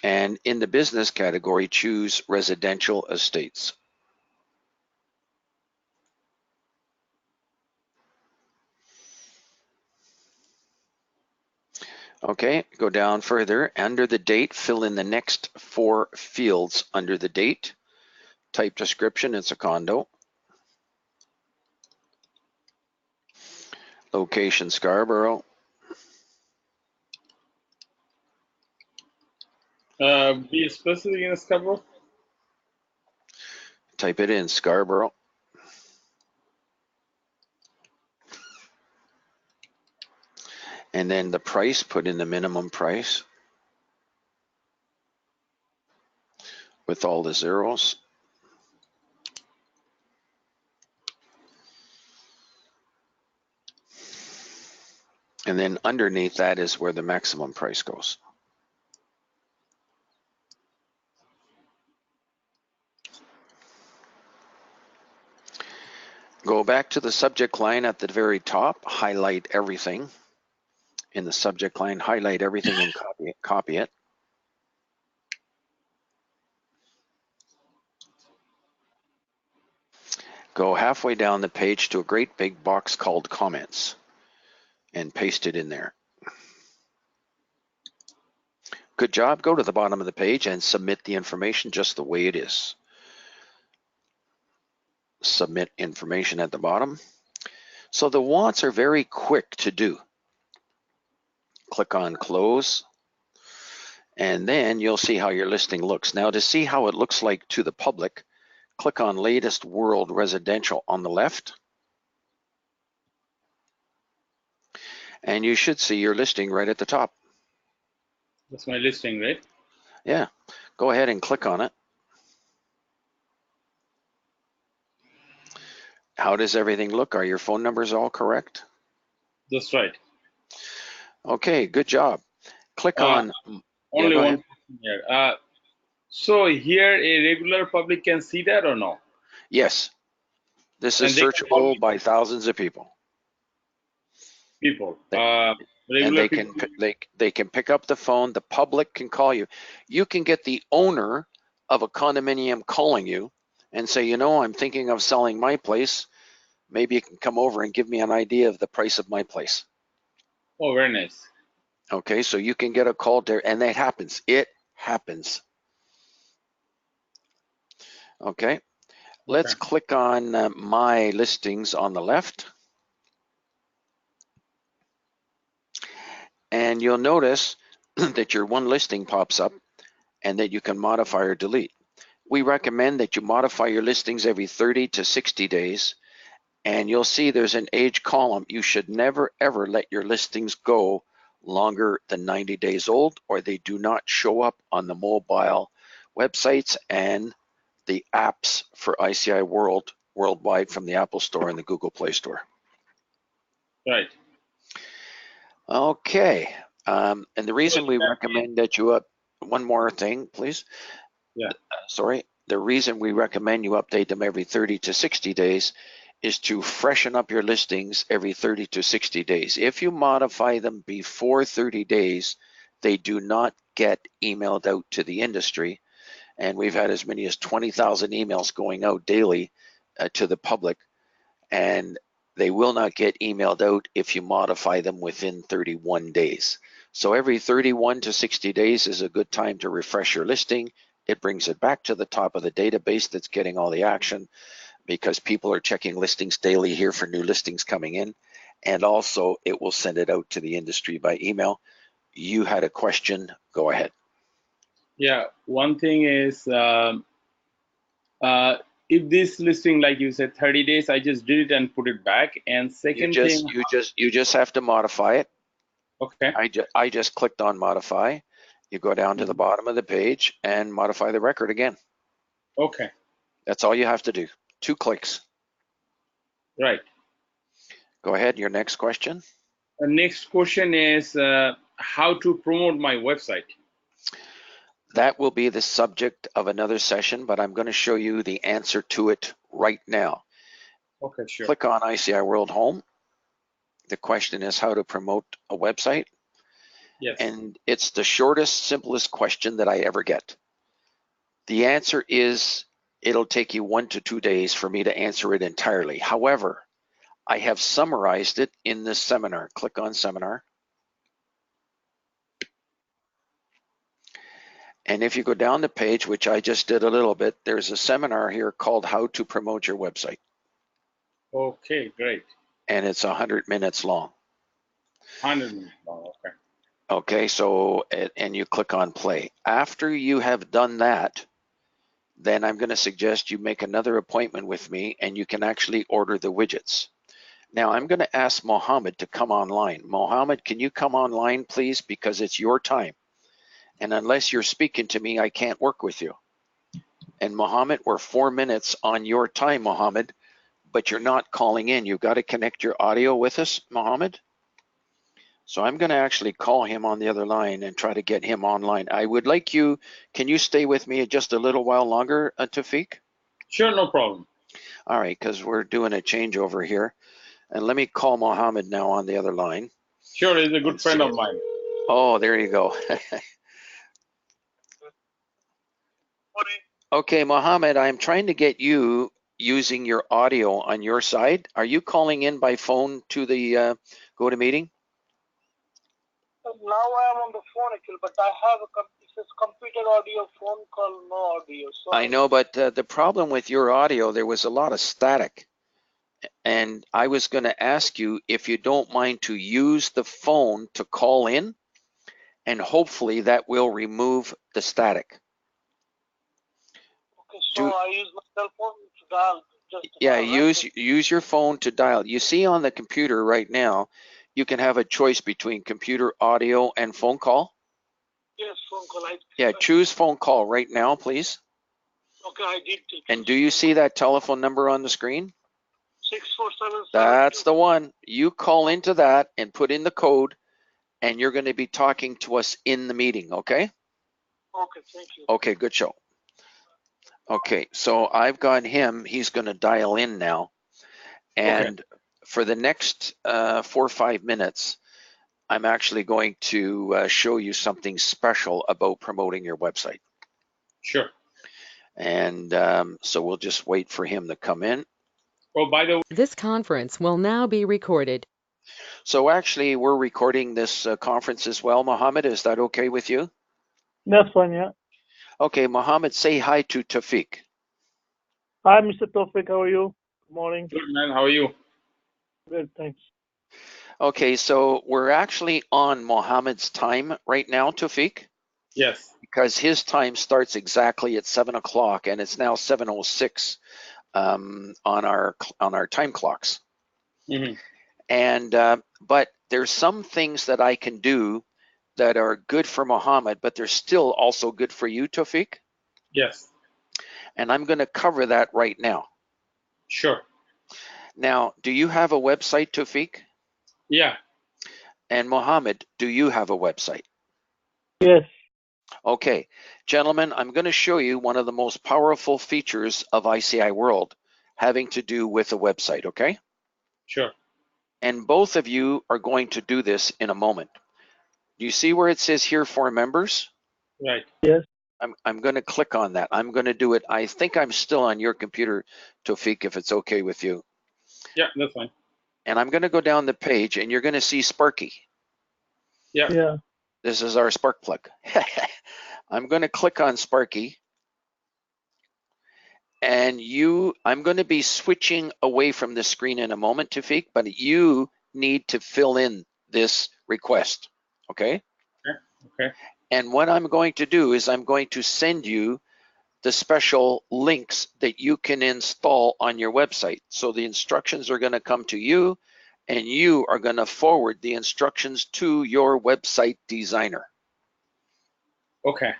And in the business category, choose residential estates. Okay, go down further. Under the date, fill in the next 4 fields under the date. Type description, it's a condo. Location, Scarborough. Be specific in Scarborough. Type it in, Scarborough. And then the price, put in the minimum price with all the zeros. And then underneath that is where the maximum price goes. Go back to the subject line at the very top, highlight everything. In the subject line, highlight everything and copy it. Go halfway down the page to a great big box called comments and paste it in there. Good job. Go to the bottom of the page and submit the information just the way it is. Submit information at the bottom. So the wants are very quick to do. Click on close, and then you'll see how your listing looks. Now to see how it looks like to the public, click on Latest World Residential on the left, and you should see your listing right at the top. That's my listing, right? Yeah, go ahead and click on it. How does everything look? Are your phone numbers all correct? That's right. Okay, good job. Click on, yeah, Only go one ahead. question here. So here a regular public can see that or no? Yes, this is And they can call searchable me, by thousands of people. people. And Regular they people. can pick up the phone. The public can call you. You can get the owner of a condominium calling you and say, you know, I'm thinking of selling my place. Maybe you can come over and give me an idea of the price of my place. Oh, very nice. Okay, so you can get a call there, and that happens. It happens. Okay, let's Okay. click on My Listings on the left. And you'll notice that your one listing pops up and that you can modify or delete. We recommend that you modify your listings every 30 to 60 days, and you'll see there's an age column. You should never ever let your listings go longer than 90 days old, or they do not show up on the mobile websites and the apps for ICI World worldwide from the Apple Store and the Google Play Store. Right. Okay, and the reason we recommend that you one more thing, please. Yeah. Sorry. The reason we recommend you update them every 30 to 60 days is to freshen up your listings every 30 to 60 days. If you modify them before 30 days, they do not get emailed out to the industry. And we've had as many as 20,000 emails going out daily to the public, and they will not get emailed out if you modify them within 31 days. So every 31 to 60 days is a good time to refresh your listing. It brings it back to the top of the database that's getting all the action, because people are checking listings daily here for new listings coming in. And also it will send it out to the industry by email. You had a question, go ahead. Yeah, one thing is, if this listing, like you said, 30 days, I just did it and put it back. And second thing, you just have to modify it. okay. I just clicked on modify. You go down to the bottom of the page and modify the record again. Okay. That's all you have to do. 2 clicks. Right. Go ahead, your next question. The next question is how to promote my website. That will be the subject of another session, but I'm going to show you the answer to it right now. Okay, sure. Click on ICIWorld Home. The question is how to promote a website. Yes. And it's the shortest, simplest question that I ever get. The answer is it'll take you 1 to 2 days for me to answer it entirely. However, I have summarized it in this seminar. Click on seminar. And if you go down the page, which I just did a little bit, there's a seminar here called How to Promote Your Website. Okay, great. And it's 100 minutes long. 100 minutes long, okay. Okay, so, and you click on play. After you have done that, then I'm going to suggest you make another appointment with me and you can actually order the widgets. Now I'm going to ask Mohammed to come online. Mohammed, can you come online, please? Because it's your time. And unless you're speaking to me, I can't work with you. And Mohammed, we're 4 minutes on your time, Mohammed, but you're not calling in. You've got to connect your audio with us, Mohammed. So I'm going to actually call him on the other line and try to get him online. I would like you, can you stay with me just a little while longer, Tafiq? Sure, no problem. All right, because we're doing a changeover here. And let me call Mohammed now on the other line. Sure, he's a good friend of mine. Oh, there you go. Okay, Mohammed, I'm trying to get you using your audio on your side. Are you calling in by phone to the GoToMeeting? Now I am on the phone actually, but I have it says computer audio, phone call, no audio. So I know, but the problem with your audio, there was a lot of static. And I was going to ask you if you don't mind to use the phone to call in, and hopefully that will remove the static. Okay, so I use my cell phone to dial. Yeah, use your phone to dial. You see on the computer right now, you can have a choice between computer audio and phone call. Yes, phone call. Yeah, choose phone call right now, please. Okay, I did. And do you see that telephone number on the screen? 647. That's the one. You call into that and put in the code, and you're going to be talking to us in the meeting, okay? Okay, thank you. Okay, good show. Okay, so I've got him. He's going to dial in now. And for the next 4 or 5 minutes, I'm actually going to show you something special about promoting your website. Sure. And so we'll just wait for him to come in. Oh, by the way, This conference will now be recorded. So actually, we're recording this conference as well. Mohammed, is that okay with you? That's fine, yeah. Okay, Mohammed, say hi to Tafiq. Hi, Mr. Tofik. How are you? Good morning. good man, how are you? Good, thanks. Okay, so we're actually on Mohammed's time right now, Tawfiq, Yes. because his time starts exactly at 7 o'clock, and it's now 7:06 on our time clocks. Mm-hmm. And but there's some things that I can do that are good for Mohammed, but they're still also good for you, Tawfiq. Yes. And I'm going to cover that right now. Sure. Now, do you have a website, Tawfiq? Yeah. And Mohammed, do you have a website? Yes. Okay, gentlemen, I'm going to show you one of the most powerful features of ICIWorld having to do with a website, okay? Sure. And both of you are going to do this in a moment. Do you see where it says here for members? Right. Yes. I'm going to click on that. I'm going to do it. I think I'm still on your computer, Tawfiq, if it's okay with you. Yeah, that's fine. And I'm going to go down the page and you're going to see Sparky. Yeah. Yeah. This is our spark plug. I'm going to click on Sparky. And I'm going to be switching away from the screen in a moment, Tawfiq, but you need to fill in this request, okay? Okay. And what I'm going to do is I'm going to send you the special links that you can install on your website. So the instructions are going to come to you, and you are going to forward the instructions to your website designer. Okay.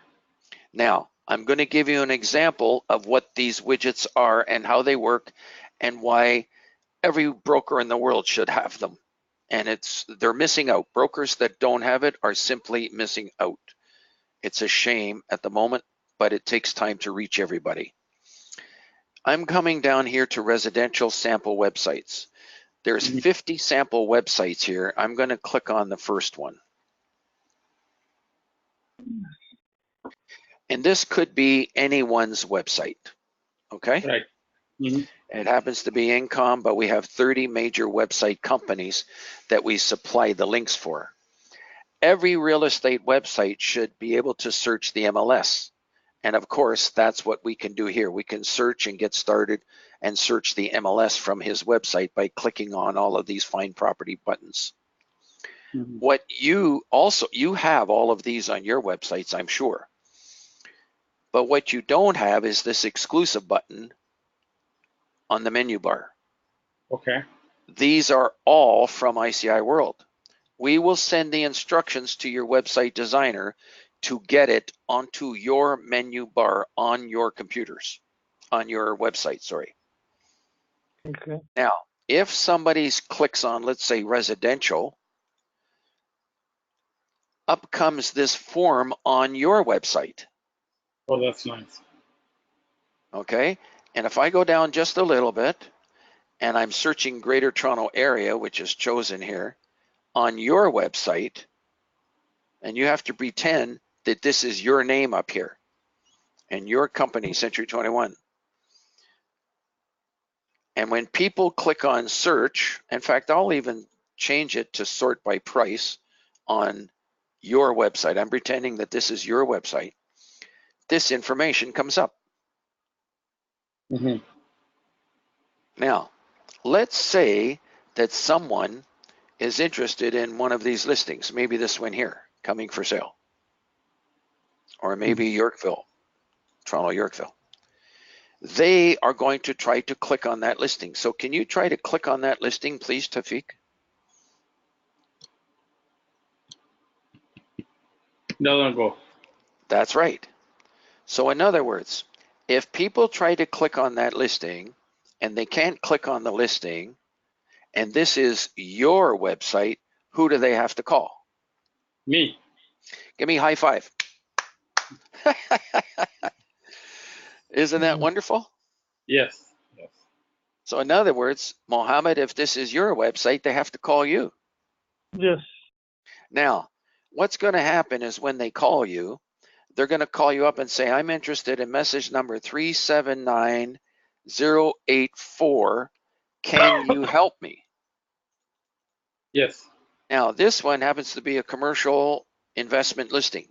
Now, I'm going to give you an example of what these widgets are and how they work and why every broker in the world should have them. And they're missing out. Brokers that don't have it are simply missing out. It's a shame at the moment, but it takes time to reach everybody. I'm coming down here to residential sample websites. There's 50 sample websites here. I'm going to click on the first one. And this could be anyone's website, okay? Right. Mm-hmm. It happens to be Incom, but we have 30 major website companies that we supply the links for. Every real estate website should be able to search the MLS. And of course, that's what we can do here. We can search and get started and search the MLS from his website by clicking on all of these find property buttons. Mm-hmm. What you have all of these on your websites, I'm sure. But what you don't have is this exclusive button on the menu bar. Okay. These are all from ICIWorld. We will send the instructions to your website designer to get it onto your menu bar on your computers, on your website, sorry. Okay. Now, if somebody clicks on, let's say, residential, up comes this form on your website, Oh, that's nice. okay? And if I go down just a little bit, and I'm searching Greater Toronto Area, which is chosen here, on your website, and you have to pretend that this is your name up here and your company, Century 21. And when people click on search, in fact, I'll even change it to sort by price on your website. I'm pretending that this is your website. This information comes up. Mm-hmm. Now, let's say that someone is interested in one of these listings, maybe this one here, coming for sale, or maybe Yorkville, Toronto, Yorkville. They are going to try to click on that listing. So can you try to click on that listing, please, Tawfiq? Doesn't go. That's right. So in other words, if people try to click on that listing and they can't click on the listing, and this is your website, who do they have to call? Me. Give me a high five. Isn't that wonderful? Yes. Yes. So in other words, Mohammed, if this is your website, they have to call you. Yes. Now, what's going to happen is when they call you, they're going to call you up and say, I'm interested in message number 379084. Can you help me? Yes. Now, this one happens to be a commercial investment listing,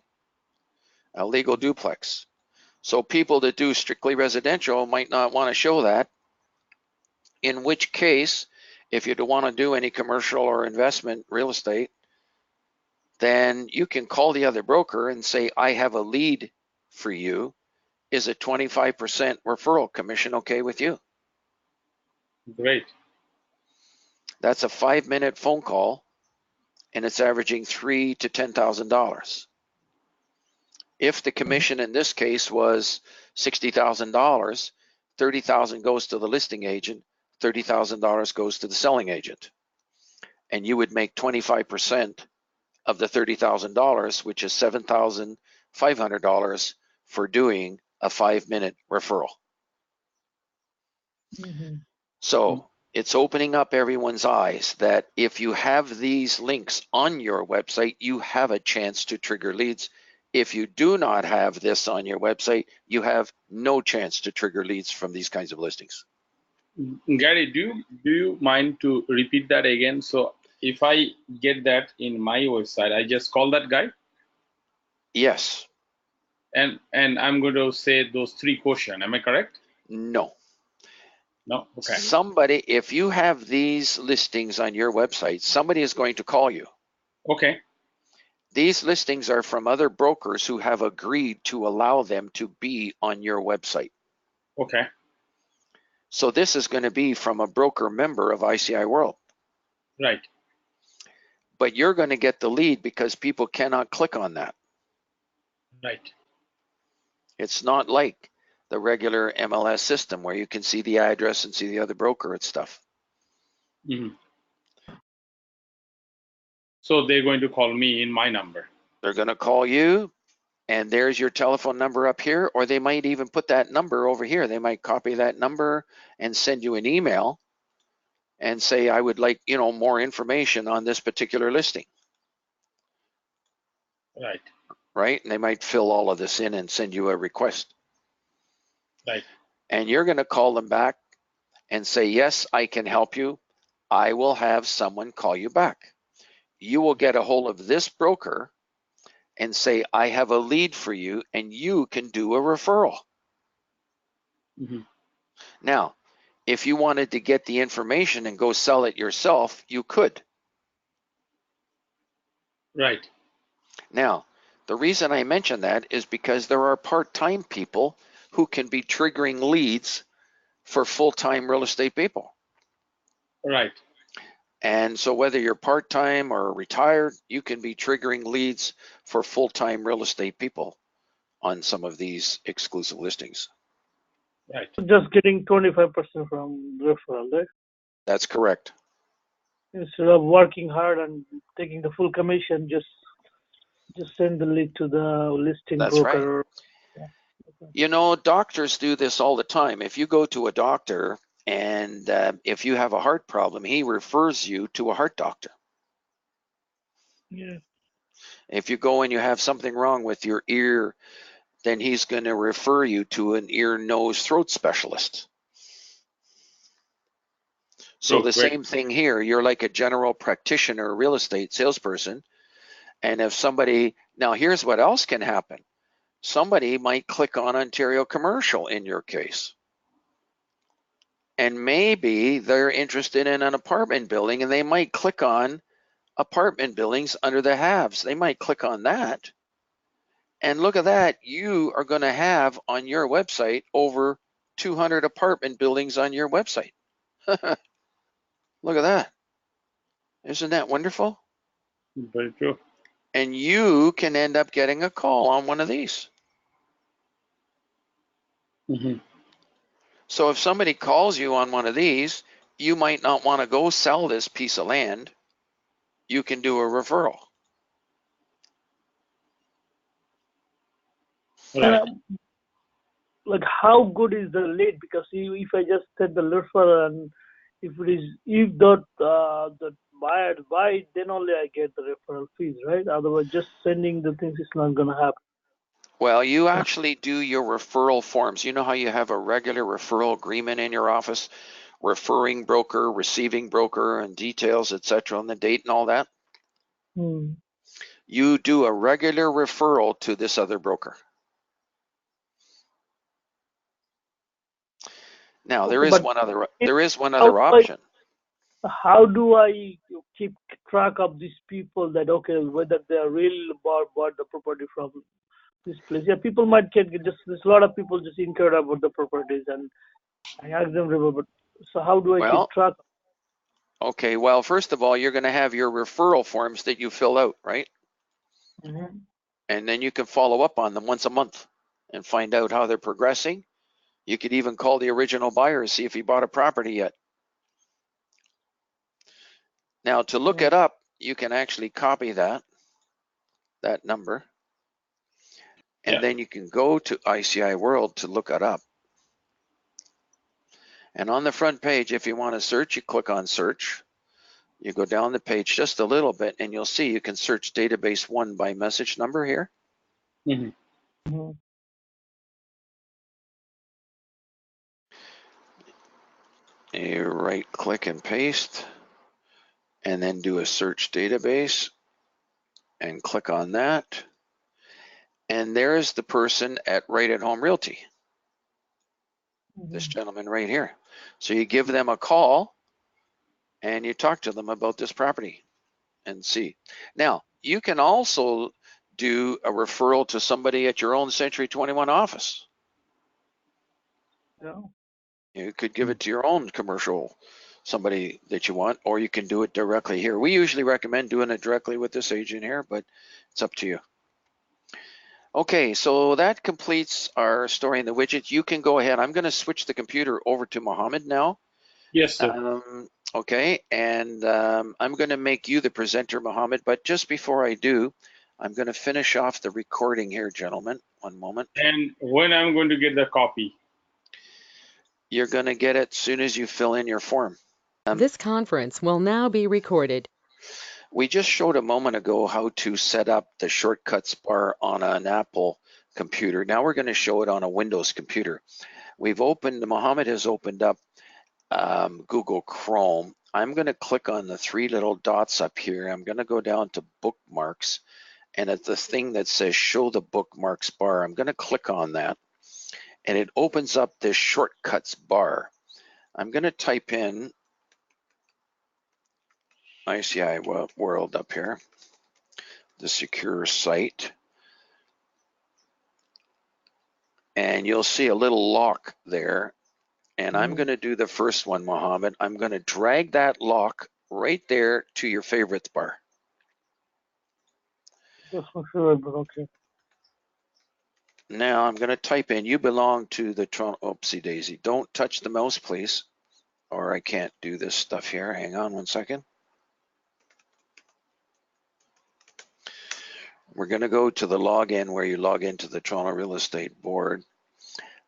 a legal duplex. So people that do strictly residential might not want to show that, in which case if you don't want to do any commercial or investment real estate, then you can call the other broker and say, I have a lead for you. Is a 25% referral commission okay with you? Great. That's a 5-minute phone call, and it's averaging $3,000 to $10,000. If the commission in this case was $60,000, $30,000 goes to the listing agent, $30,000 goes to the selling agent, and you would make 25% of the $30,000, which is $7,500 for doing a 5-minute referral. Mm-hmm. So it's opening up everyone's eyes that if you have these links on your website, you have a chance to trigger leads. If you do not have this on your website, you have no chance to trigger leads from these kinds of listings. Gary, do you mind to repeat that again? So if I get that in my website, I just call that guy? Yes. And I'm going to say those 3 questions. Am I correct? No. No? Okay. Somebody, if you have these listings on your website, somebody is going to call you. Okay. These listings are from other brokers who have agreed to allow them to be on your website. Okay. So this is going to be from a broker member of ICIWorld. Right. But you're going to get the lead because people cannot click on that. Right. It's not like the regular MLS system where you can see the address and see the other broker and stuff. Mm-hmm. So they're going to call me in my number. They're going to call you, and there's your telephone number up here, or they might even put that number over here. They might copy that number and send you an email and say, I would like, more information on this particular listing. Right. Right? And they might fill all of this in and send you a request. Right. And you're going to call them back and say, yes, I can help you. I will have someone call you back. You will get a hold of this broker and say, I have a lead for you, and you can do a referral. Mm-hmm. Now, if you wanted to get the information and go sell it yourself, you could. Right. Now, the reason I mention that is because there are part-time people who can be triggering leads for full-time real estate people. Right. And so whether you're part-time or retired, you can be triggering leads for full-time real estate people on some of these exclusive listings. Right. Just getting 25% from referral, right? That's correct. Instead of working hard and taking the full commission, just send the lead to the listing That's broker. right. Yeah. Okay. You know, doctors do this all the time. If you go to a doctor and if you have a heart problem, he refers you to a heart doctor. Yeah. If you go and you have something wrong with your ear, then he's going to refer you to an ear, nose, throat specialist. So the great. same thing here, you're like a general practitioner, real estate salesperson. And if somebody, now here's what else can happen. Somebody might click on Ontario Commercial in your case. And maybe they're interested in an apartment building and they might click on apartment buildings under the haves. They might click on that. And look at that, you are going to have on your website over 200 apartment buildings on your website. Look at that. Isn't that wonderful? Very true. And you can end up getting a call on one of these. Mm-hmm. So if somebody calls you on one of these, you might not want to go sell this piece of land. You can do a referral. Right. Like how good is the lead? Because if I just send the referral and if the buyer buy it, then only I get the referral fees, right? Otherwise, just sending the things is not gonna happen. Well, you actually do your referral forms. You know how you have a regular referral agreement in your office, referring broker, receiving broker, and details, etc., and the date and all that? You do a regular referral to this other broker. Now, there is one other option. how do I keep track of these people that, okay, whether they are really bought the property from this place? Yeah, people might get just, there's a lot of people just inquired about the properties and I ask them, but so how do I keep Well, track? okay. Well, first of all, you're going to have your referral forms that you fill out, right? Mm-hmm. And then you can follow up on them once a month and find out how they're progressing. You could even call the original buyer and see if he bought a property yet. Now, to look it up, you can actually copy that number, and then you can go to ICIWorld to look it up. And on the front page, if you want to search, you click on search. You go down the page just a little bit, and you'll see you can search database 1 by message number here. Mm-hmm. You right click and paste, and then do a search database, and click on that. And there's the person at Right at Home Realty, this gentleman right here. So you give them a call, and you talk to them about this property and see. Now, you can also do a referral to somebody at your own Century 21 office. Yeah. You could give it to your own commercial, somebody that you want, or you can do it directly here. We usually recommend doing it directly with this agent here, but it's up to you. Okay, so that completes our story in the widget. You can go ahead. I'm going to switch the computer over to Mohammed now. Yes, sir. Okay, and I'm going to make you the presenter, Mohammed, but just before I do, I'm going to finish off the recording here, gentlemen. One moment. And when I'm going to get the copy? You're going to get it as soon as you fill in your form. This conference will now be recorded. We just showed a moment ago how to set up the shortcuts bar on an Apple computer. Now we're going to show it on a Windows computer. Mohammed has opened up Google Chrome. I'm going to click on the 3 little dots up here. I'm going to go down to bookmarks, and at the thing that says show the bookmarks bar, I'm going to click on that, and it opens up this shortcuts bar. I'm going to type in ICIWorld up here, the secure site, and you'll see a little lock there. And I'm going to do the first one, Mohammed. I'm going to drag that lock right there to your favorites bar. Yes, for sure, but okay. Now I'm going to type in, you belong to the Toronto, oopsie daisy. Don't touch the mouse, please, or I can't do this stuff here. Hang on one second. We're going to go to the login where you log into the Toronto Real Estate Board.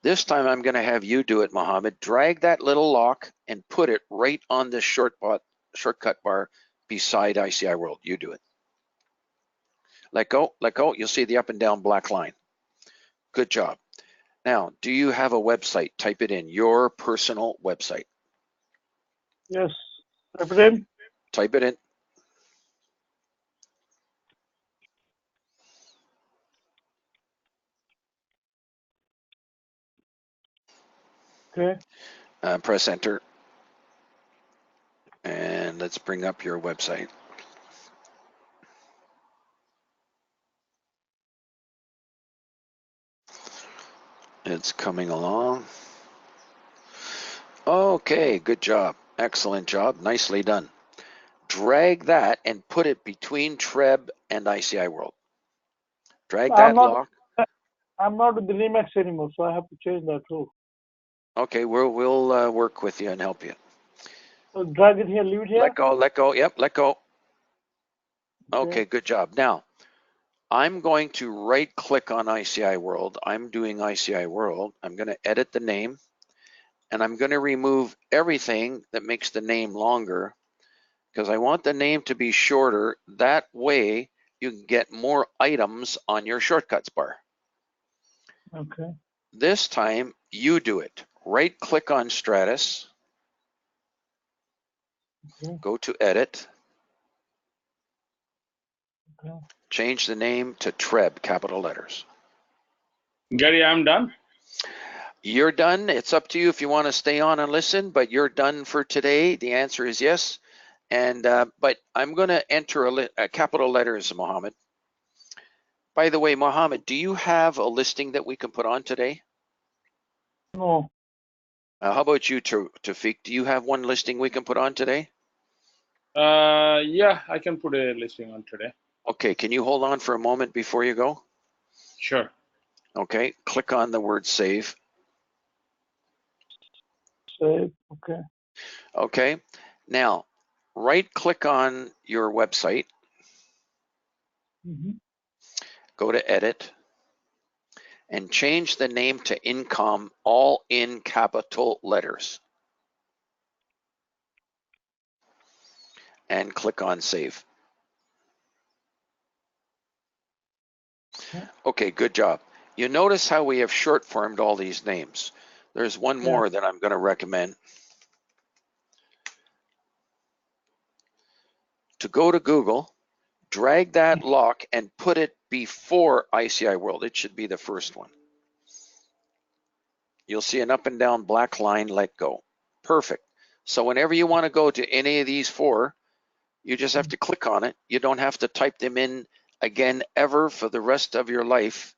This time I'm going to have you do it, Mohammed. Drag that little lock and put it right on this shortcut bar beside ICIWorld. You do it. Let go, let go. You'll see the up and down black line. Good job. Now, do you have a website? Type it in, your personal website. Yes. Type it in. Type it in. Okay. Press enter. And let's bring up your website. It's coming along. Okay, good job. Excellent job. Nicely done. Drag that and put it between Treb and ICIWorld. Drag that lock. I'm not with the Remax anymore, so I have to change that too. Okay, we'll work with you and help you. So drag it here, leave it here. Let go, let go. Yep, let go. Okay, good job. Now, I'm going to right click on ICIWorld. I'm doing ICIWorld. I'm going to edit the name, and I'm going to remove everything that makes the name longer because I want the name to be shorter. That way you can get more items on your shortcuts bar. Okay. This time you do it. Right click on Stratus. Okay. Go to edit. Okay. Change the name to Treb, capital letters. Gary, I'm done. You're done. It's up to you if you want to stay on and listen, but you're done for today. The answer is yes. And but I'm going to enter a capital letters, Mohammed. By the way, Mohammed, do you have a listing that we can put on today? No. How about you, Tafik? Do you have one listing we can put on today? Yeah, I can put a listing on today. Okay, can you hold on for a moment before you go? Sure. Okay, click on the word save. Save. Okay. Okay, now right click on your website, go to edit, and change the name to income, all in capital letters. And click on save. Okay, good job. You notice how we have short formed all these names. There's one more that I'm going to recommend. To go to Google, drag that lock and put it before ICIWorld. It should be the first one. You'll see an up and down black line, let go. Perfect. So whenever you want to go to any of these four, you just have to click on it. You don't have to type them in again ever for the rest of your life.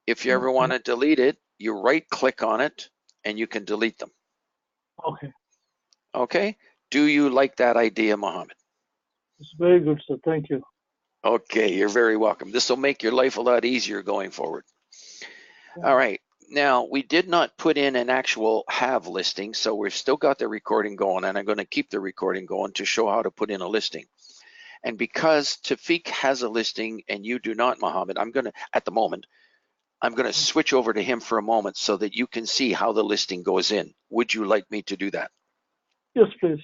If you ever want to delete it, you right click on it and you can delete them. Okay. Okay? Do you like that idea, Mohammed? It's very good, sir. Thank you. Okay, you're very welcome. This will make your life a lot easier going forward. All right. Now, we did not put in an actual have listing, so we've still got the recording going, and I'm going to keep the recording going to show how to put in a listing. And because Tafik has a listing and you do not, Mohammed, I'm going to, at the moment, I'm going to switch over to him for a moment so that you can see how the listing goes in. Would you like me to do that? Yes, please.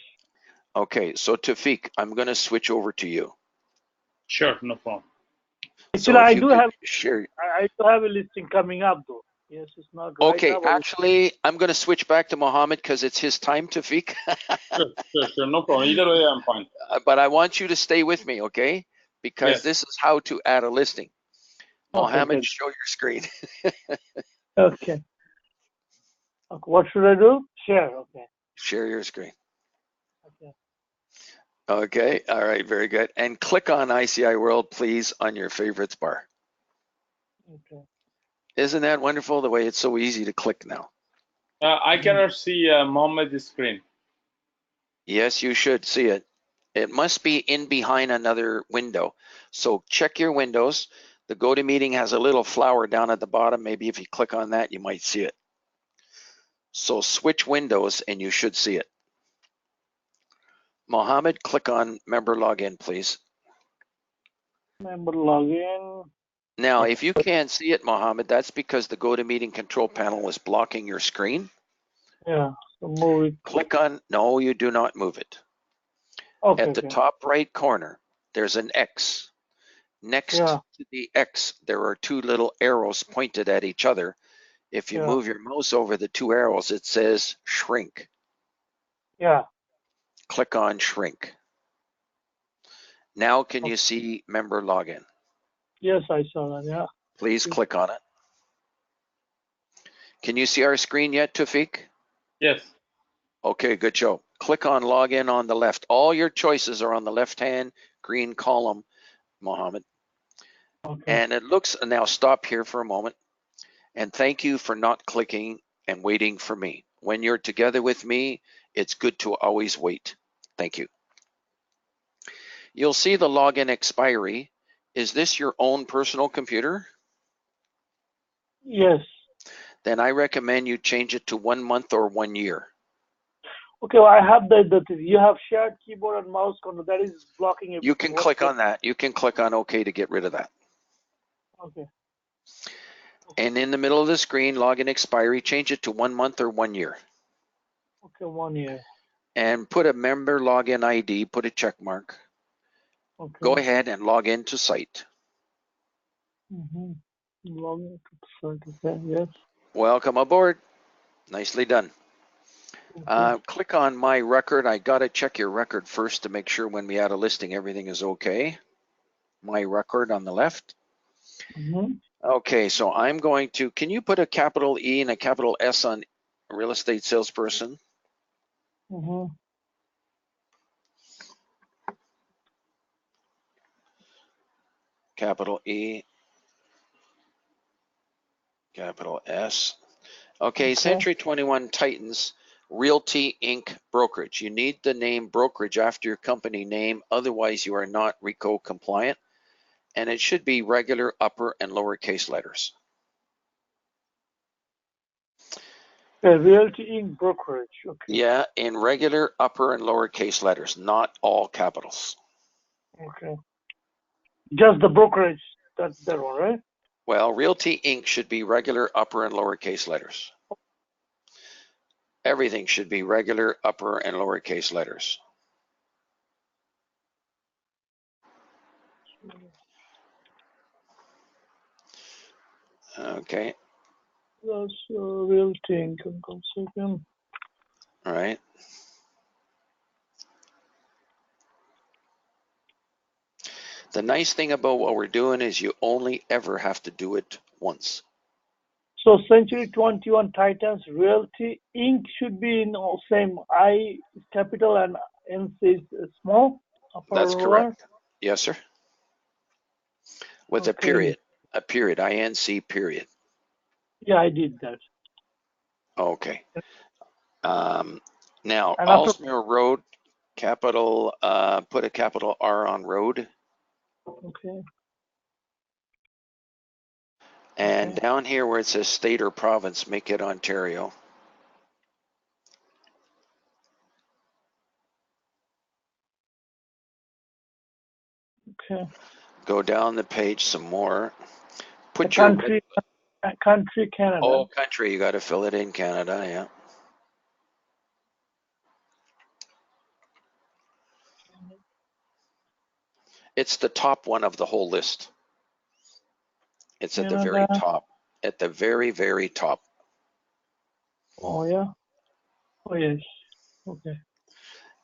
Okay, so Tafik, I'm going to switch over to you. Sure, no problem. Actually, So I if you do could have share. I do have a listing coming up though. Yes, it's not right Okay, now, but actually, I'm going to switch back to Mohammed because it's his time, Tafik. Sure, no problem. Either way, I'm fine. But I want you to stay with me, okay? Because Yes. this is how to add a listing. Mohammed, good. show your screen. Okay. What should I do? Share. Okay. Share your screen. Okay. Okay, all right, very good. And click on ICIWorld, please, on your favorites bar. Okay. Isn't that wonderful, the way it's so easy to click now? I cannot see Mohammed's screen. Yes, you should see it. It must be in behind another window. So check your windows. The GoToMeeting has a little flower down at the bottom. Maybe if you click on that, you might see it. So switch windows and you should see it. Mohammed, click on member login, please. Member login. Now, if you can't see it, Mohammed, that's because the GoToMeeting control panel is blocking your screen. Yeah. So move it. Click on, no, you do not move it. Okay. At the top right corner, there's an X. Next to the X, there are two little arrows pointed at each other. If you move your mouse over the two arrows, it says shrink. Yeah. Click on shrink. Now can you see member login? Yes, I saw that. Yeah. Please click on it. Can you see our screen yet, Tafik? Yes. Okay, good show. Click on login on the left. All your choices are on the left-hand green column, Mohammed. Okay. And it looks, now stop here for a moment. And thank you for not clicking and waiting for me. When you're together with me, it's good to always wait. Thank you. You'll see the login expiry. Is this your own personal computer? Yes. Then I recommend you change it to 1 month or 1 year. Okay, well, I have the you have shared keyboard and mouse control that is blocking everything. You can click on that. You can click on OK to get rid of that. Okay. And in the middle of the screen, login expiry, change it to 1 month or 1 year. Okay, 1 year. And put a member login ID, put a check mark. Okay. Go ahead and log into site. Log into the site. Okay, yes. Welcome aboard. Nicely done. Click on my record. I got to check your record first to make sure when we add a listing, everything is okay. My record on the left. Okay, so I'm going to, can you put a capital E and a capital S on real estate salesperson? capital E, capital S. Okay, Century 21 Titans Realty Inc. Brokerage. You need the name brokerage after your company name, otherwise you are not RICO compliant. And it should be regular upper and lowercase letters. Realty Inc. Brokerage. Okay. Yeah, in regular upper and lowercase letters, not all capitals. Okay. Just the brokerage, that one, right? Well, Realty Inc. should be regular upper and lowercase letters. Everything should be regular upper and lowercase letters. Okay. That's Realty Inc. Second. All right. The nice thing about what we're doing is you only ever have to do it once. So Century 21 Titans Realty Inc. should be in same I capital and N is small. That's correct. Yes, sir. With a period, INC period. Yeah, I did that. Okay. Now, And Alsmere Road, capital, put a capital R on road. Okay. And Okay. down here where it says state or province, make it Ontario. Okay. Go down the page some more. Put The your country Canada. Oh, country, you got to fill it in Canada, yeah. It's the top one of the whole list. It's at the very top. At the very, very top. Oh, yeah. Oh, yes. Okay.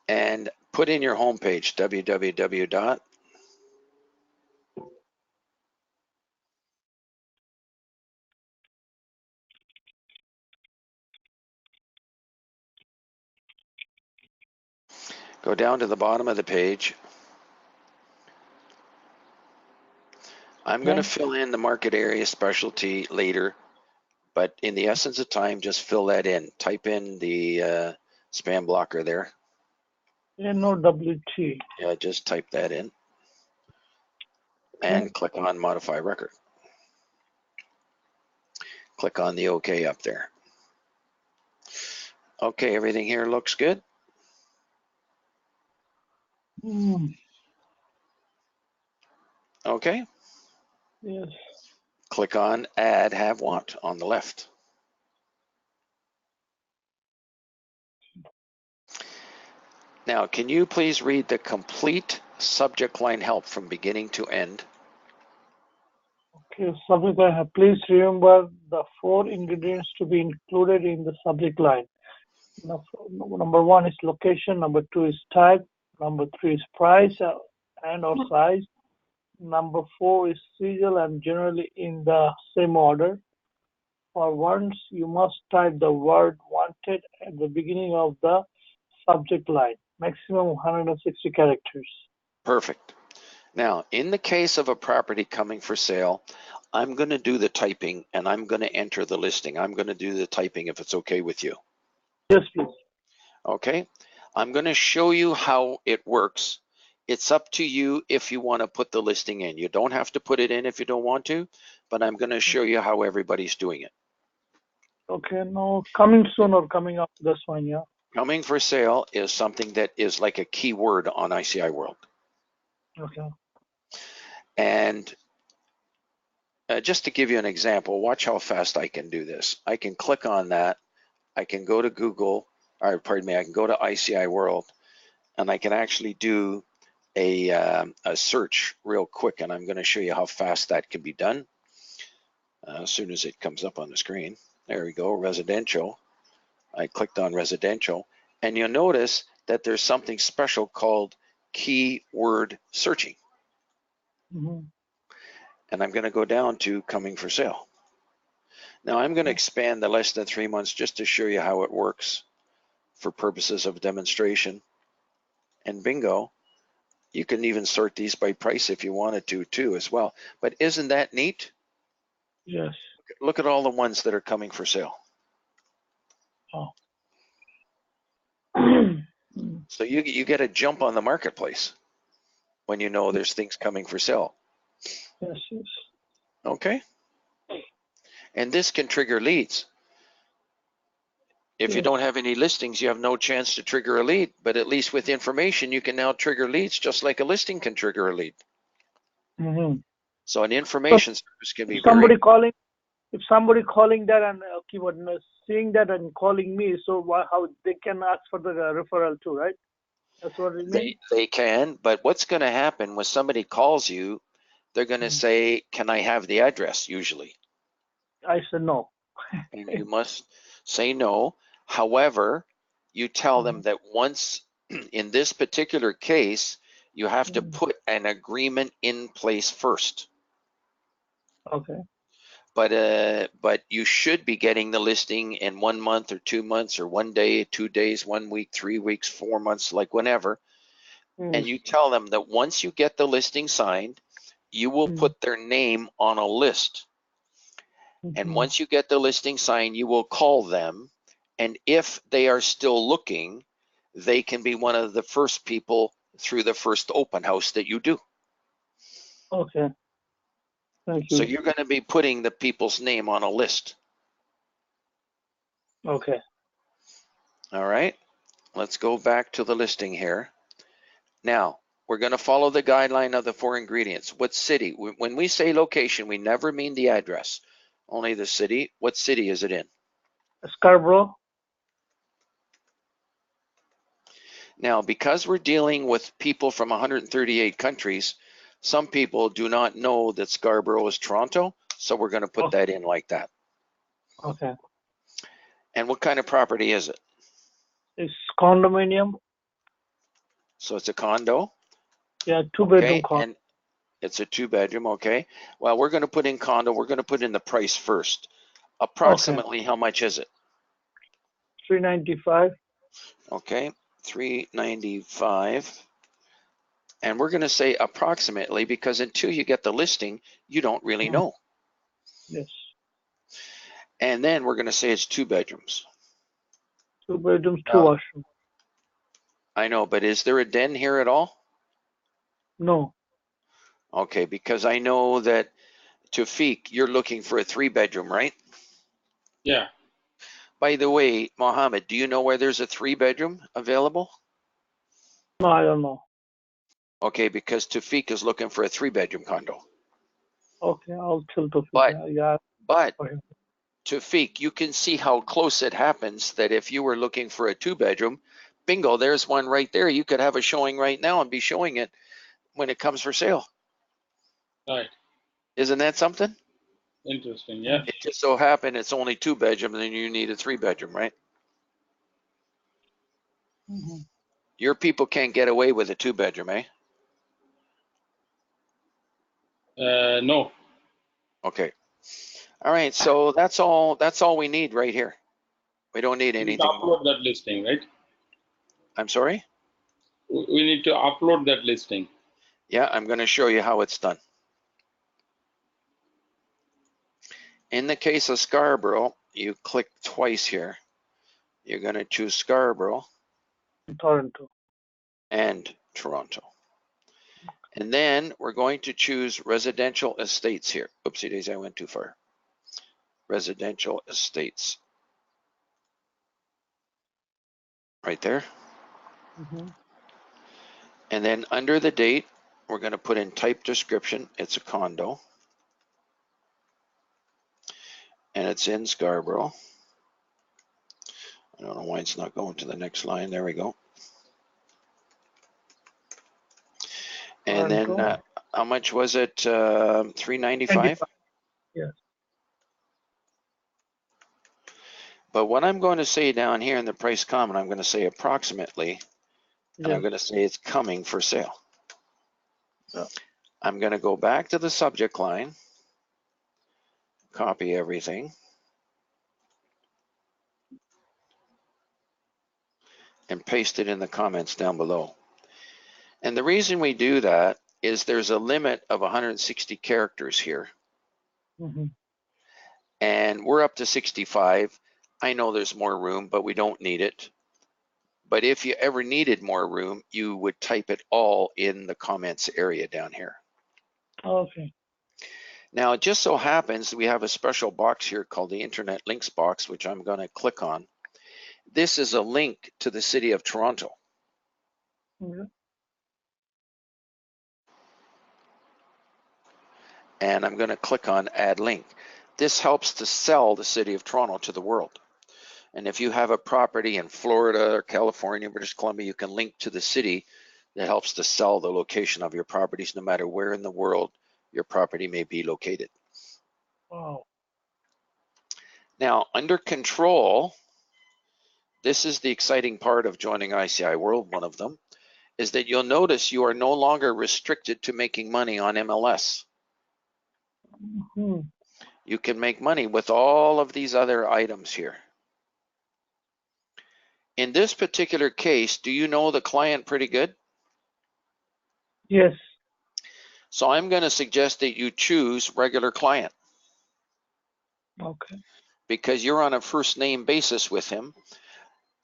And put in your homepage, www. Go down to the bottom of the page. I'm going to fill in the market area specialty later, but in the essence of time, just fill that in. Type in the spam blocker there. NOWT. Yeah, just type that in. And click on modify record. Click on the OK up there. Okay, everything here looks good. Okay. Yes. Click on add have want on the left. Now, can you please read the complete subject line help from beginning to end? Okay, subject line. Please remember the 4 ingredients to be included in the subject line. Number 1 is location. Number 2 is type. Number 3 is price and or size. Number 4 is serial and generally in the same order. For once, you must type the word wanted at the beginning of the subject line. Maximum 160 characters. Perfect. Now, in the case of a property coming for sale, I'm going to do the typing and I'm going to enter the listing. I'm going to do the typing if it's okay with you. Yes, please. Okay. I'm going to show you how it works. It's up to you if you want to put the listing in. You don't have to put it in if you don't want to, but I'm going to show you how everybody's doing it. Okay, no, coming soon or coming up, that's fine, yeah. Coming for sale is something that is like a keyword on ICIWorld. Okay. And just to give you an example, watch how fast I can do this. I can click on that. I can go to Google, or pardon me, I can go to ICIWorld, and I can actually do a search real quick, and I'm going to show you how fast that can be done as soon as it comes up on the screen. There we go, residential. I clicked on residential, and you'll notice that there's something special called keyword searching. And I'm going to go down to coming for sale. Now I'm going to expand the less than 3 months just to show you how it works for purposes of demonstration. And bingo, You can even sort these by price if you wanted to too as well. But isn't that neat? Yes. Look at all the ones that are coming for sale. Oh. So you get a jump on the marketplace when you know there's things coming for sale. Yes, yes. Okay. And this can trigger leads. If you Yes. don't have any listings, you have no chance to trigger a lead, but at least with information, you can now trigger leads just like a listing can trigger a lead. Mm-hmm. So an So information service can be if somebody very, calling that and keyword seeing that and calling me, so how they can ask for the referral too, right? That's what it means. they can, but what's going to happen when somebody calls you, they're going to Mm. say, can I have the address usually? I said no. And you must say no. However, you tell them Mhm. that once in this particular case, you have to Mm. put an agreement in place first. Okay. But you should be getting the listing in 1 month or 2 months or 1 day, 2 days, 1 week, 3 weeks, 4 months, like whenever. And Mm. you tell them that once you get the listing signed, you will Mm. put their name on a list. And Mhm. once you get the listing signed, you will call them. And if they are still looking, they can be one of the first people through the first open house that you do. Okay. Thank So you. you're going to be putting the people's name on a list. Okay. All right. Let's go back to the listing here. Now, we're going to follow the guideline of the 4 ingredients. What city? When we say location, we never mean the address, only the city. What city is it in? Scarborough. Now, because we're dealing with people from 138 countries, some people do not know that Scarborough is Toronto, so we're going to put Oh, that in like that. okay. And what kind of property is it? It's condominium. So it's a condo, Yeah, 2 bedroom okay, condo. and it's a 2-bedroom, okay. Well, we're going to put in condo. We're going to put in the price first. Okay. Approximately how much is it? 395. Okay, 395. And we're going to say approximately because until you get the listing, you don't really Mm. know. Yes. And then we're going to say it's 2 bedrooms. 2 bedrooms, 2 Now, washrooms. I know, but is there a den here at all? No. Okay, because I know that Tawfiq, you're looking for a 3-bedroom, right? Yeah. By the way, Mohammed, do you know where there's a 3-bedroom available? No, I don't know. Okay, because Tawfiq is looking for a 3-bedroom condo. Okay, I'll tell Tofik. But Yeah, but for him. Tawfiq, you can see how close it happens that if you were looking for a 2-bedroom, bingo, there's one right there. You could have a showing right now and be showing it when it comes for sale. Right. Isn't that something? Interesting. Yeah. It just so happened it's only 2 bedrooms and you need a 3-bedroom, right? Mhm. Your people can't get away with a 2-bedroom, eh? No. Okay. All right, so that's all we need right here. We don't need We need to anything more. upload that listing, right? I'm sorry? We need to upload that listing. Yeah, I'm going to show you how it's done. In the case of Scarborough, you click twice here. You're going to choose Scarborough Toronto. and Toronto. And then we're going to choose residential estates here. Oopsie daisy, I went too far. Residential estates. Right there. Mm-hmm. And then under the date, we're going to put in type description. It's a condo. And it's in Scarborough. I don't know why it's not going to the next line. There we go. And then Toronto. how much was it? 395? Yes. But what I'm going to say down here in the price comment, I'm going to say approximately, and I'm Yes. going to say it's coming for sale. Yeah. I'm going to go back to the subject line, copy everything, and paste it in the comments down below. And the reason we do that is there's a limit of 160 characters here, and we're up to 65. I know there's more room, but we don't need it. But if you ever needed more room, you would type it all in the comments area down here. Okay. Now, it just so happens we have a special box here called the Internet Links box, which I'm going to click on. This is a link to the City of Toronto. Yeah. And I'm going to click on Add Link. This helps to sell the City of Toronto to the world. And if you have a property in Florida or California, British Columbia, you can link to the city that helps to sell the location of your properties, no matter where in the world your property may be located. Wow. Now, under control, this is the exciting part of joining ICIWorld. One of them is that you'll notice you are no longer restricted to making money on MLS. You can make money with all of these other items here. In this particular case, do you know the client pretty good? Yes. So I'm going to suggest that you choose regular client. Okay. Because you're on a first name basis with him.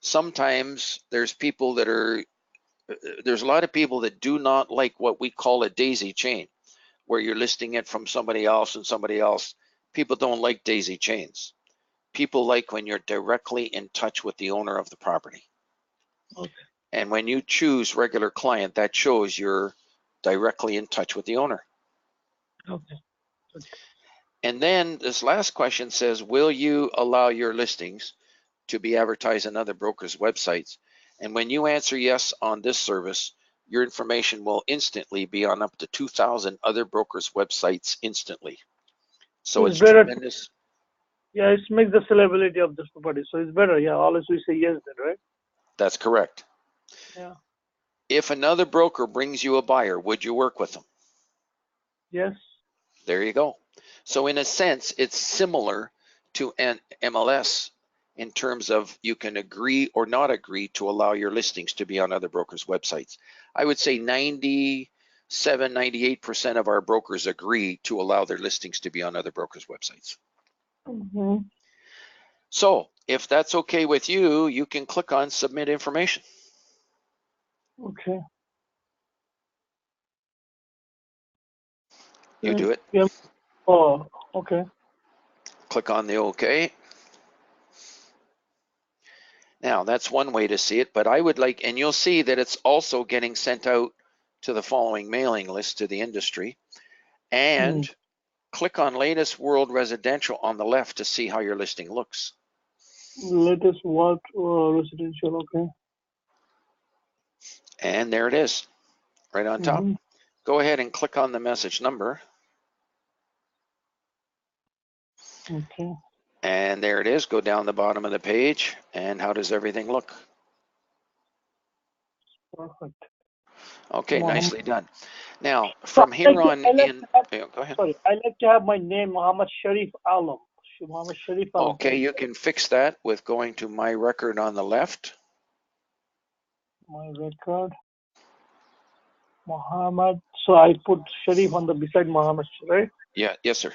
Sometimes there's people that are, there's a lot of people that do not like what we call a daisy chain, where you're listing it from somebody else and somebody else. People don't like daisy chains. People like when you're directly in touch with the owner of the property. Okay. And when you choose regular client, that shows you're directly in touch with the owner. Okay. And then this last question says, will you allow your listings to be advertised on other brokers' websites? And when you answer yes on this service, your information will instantly be on up to 2,000 other brokers' websites instantly. So it's better. tremendous. Yeah, it makes the sellability of this property. So it's better. Yeah, always we say yes then, right? That's correct. Yeah. If another broker brings you a buyer, would you work with them? Yes. There you go. So in a sense, it's similar to an MLS in terms of you can agree or not agree to allow your listings to be on other brokers' websites. I would say 97, 98% of our brokers agree to allow their listings to be on other brokers' websites. So if that's okay with you, you can click on Submit Information. Okay. You do it. Yeah. Oh, okay. Click on the OK. Now that's one way to see it, but I would like, and you'll see that it's also getting sent out to the following mailing list to the industry. And click on Latest World Residential on the left to see how your listing looks. Latest what residential? Okay. And there it is, right on top. Go ahead and click on the message number. Okay. And there it is. Go down the bottom of the page. And how does everything look? Perfect. Okay, Mohammed. nicely done. Now, from here on in, go ahead. Sorry, I like to have my name Muhammad Sharif Alam. Muhammad Sharif Alam. Okay, you can fix that with going to My Record on the left. My record. Muhammad. So I put Sharif on the beside Muhammad, right? Yeah, yes, sir.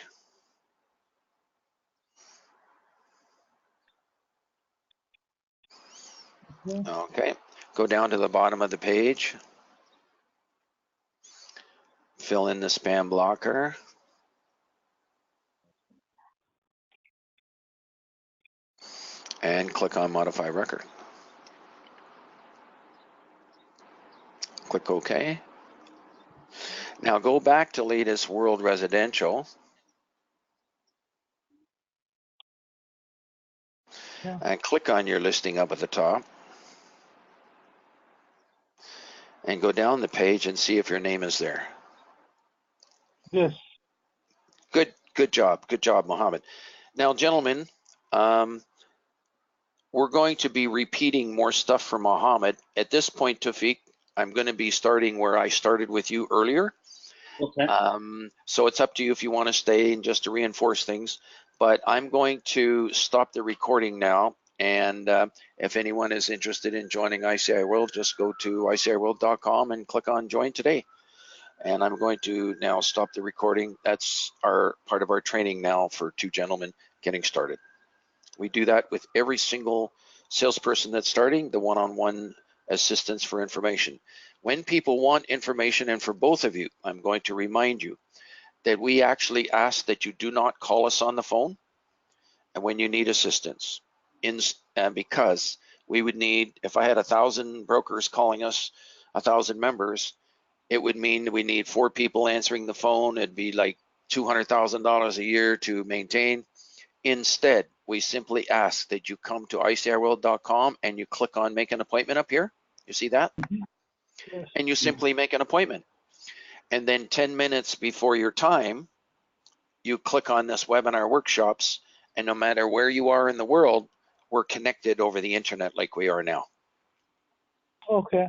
Okay, go down to the bottom of the page. Fill in the spam blocker. And click on Modify Record. Click OK. Now go back to Latest World Residential. Yeah. And click on your listing up at the top. And go down the page and see if your name is there. Yes. Good job, Mohammed. Now, gentlemen, we're going to be repeating more stuff for Mohammed. At this point, Tawfiq, I'm going to be starting where I started with you earlier. Okay. So it's up to you if you want to stay and just to reinforce things. But I'm going to stop the recording now. And if anyone is interested in joining ICI World, just go to ICIWorld.com and click on Join Today. And I'm going to now stop the recording. That's our part of our training now for two gentlemen getting started. We do that with every single salesperson that's starting, the one-on-one assistance for information. When people want information, and for both of you, I'm going to remind you that we actually ask that you do not call us on the phone and when you need assistance. Because we would need, if I had 1,000 brokers calling us, 1,000 members, it would mean we need 4 people answering the phone. It'd be like $200,000 a year to maintain. Instead, we simply ask that you come to ICIWorld.com and you click on make an appointment up here. You see that? Yes. And you simply make an appointment. And then 10 minutes before your time, you click on this webinar workshops, and no matter where you are in the world, we're connected over the internet like we are now. Okay.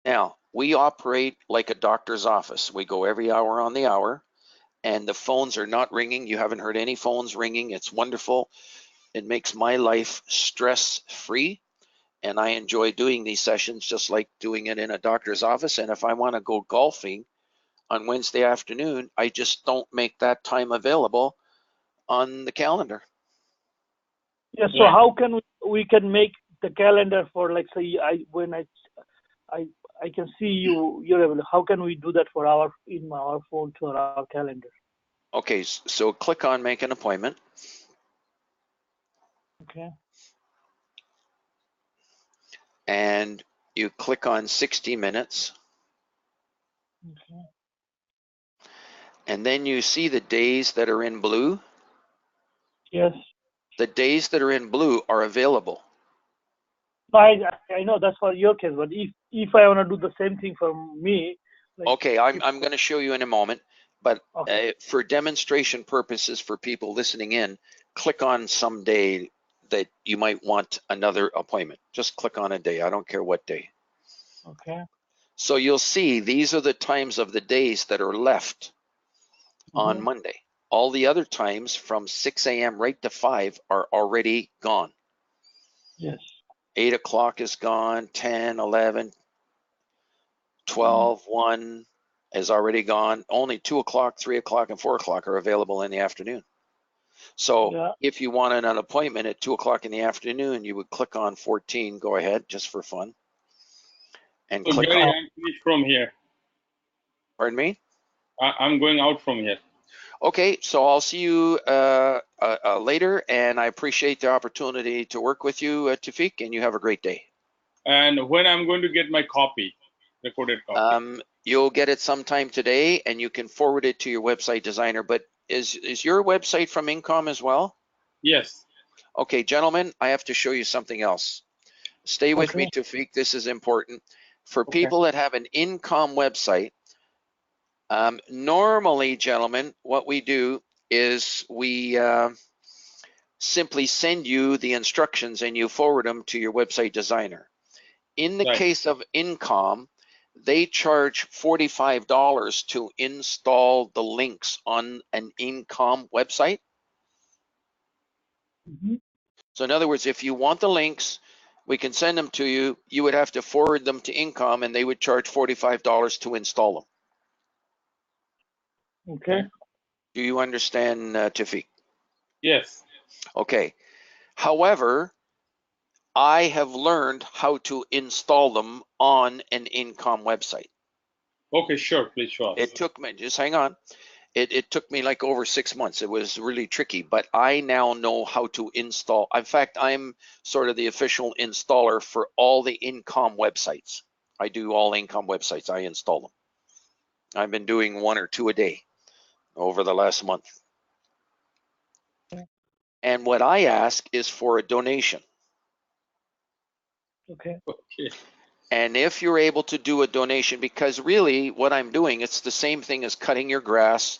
Now, we operate like a doctor's office. We go every hour on the hour, and the phones are not ringing. You haven't heard any phones ringing. It's wonderful. It makes my life stress-free, and I enjoy doing these sessions just like doing it in a doctor's office. And if I want to go golfing on Wednesday afternoon, I just don't make that time available on the calendar. Yeah. So Right. how can we can make the calendar for, like, say when I can see you're able. How can we do that for our phone to our calendar? Okay, so click on make an appointment. Okay. And you click on 60 minutes. Okay. And then you see the days that are in blue. Yes. The days that are in blue are available. I know that's for your case, but if I want to do the same thing for me, like, Okay, I'm going to show you in a moment, but okay. for demonstration purposes for people listening in, click on some day that you might want another appointment. Just click on a day. I don't care what day. Okay. So you'll see these are the times of the days that are left on Mhm. Monday. All the other times from 6 a.m. right to 5 are already gone. Yes. 8 o'clock is gone, 10, 11, 12, 1 is already gone. Only 2 o'clock, 3 o'clock, and 4 o'clock are available in the afternoon. So Yeah. if you wanted an appointment at 2 o'clock in the afternoon, you would click on 14, go ahead, just for fun. And So click Gary, on, I'm finished from here. pardon me? I'm going out from here. Okay, so I'll see you later, and I appreciate the opportunity to work with you, Tafik, and you have a great day. And when I'm going to get my copy, recorded copy. You'll get it sometime today, and you can forward it to your website designer. But is your website from Incom as well? Yes. Okay, gentlemen, I have to show you something else. Stay with me, Okay. Tafik. This is important. For Okay. people that have an Incom website, normally, gentlemen, what we do is we simply send you the instructions and you forward them to your website designer. In the Right. case of Incom, they charge $45 to install the links on an Incom website. Mhm. So in other words, if you want the links, we can send them to you. You would have to forward them to Incom, and they would charge $45 to install them. Okay. Do you understand, Tafik? Yes. Okay. However, I have learned how to install them on an Incom website. Okay, sure. Please show us. It took me, just hang on. It took me like over 6 months. It was really tricky, but I now know how to install. In fact, I'm sort of the official installer for all the Incom websites. I do all Incom websites. I install them. I've been doing 1 or 2 a day over the last month. And what I ask is for a donation. Okay. Okay. And if you're able to do a donation, because really what I'm doing, it's the same thing as cutting your grass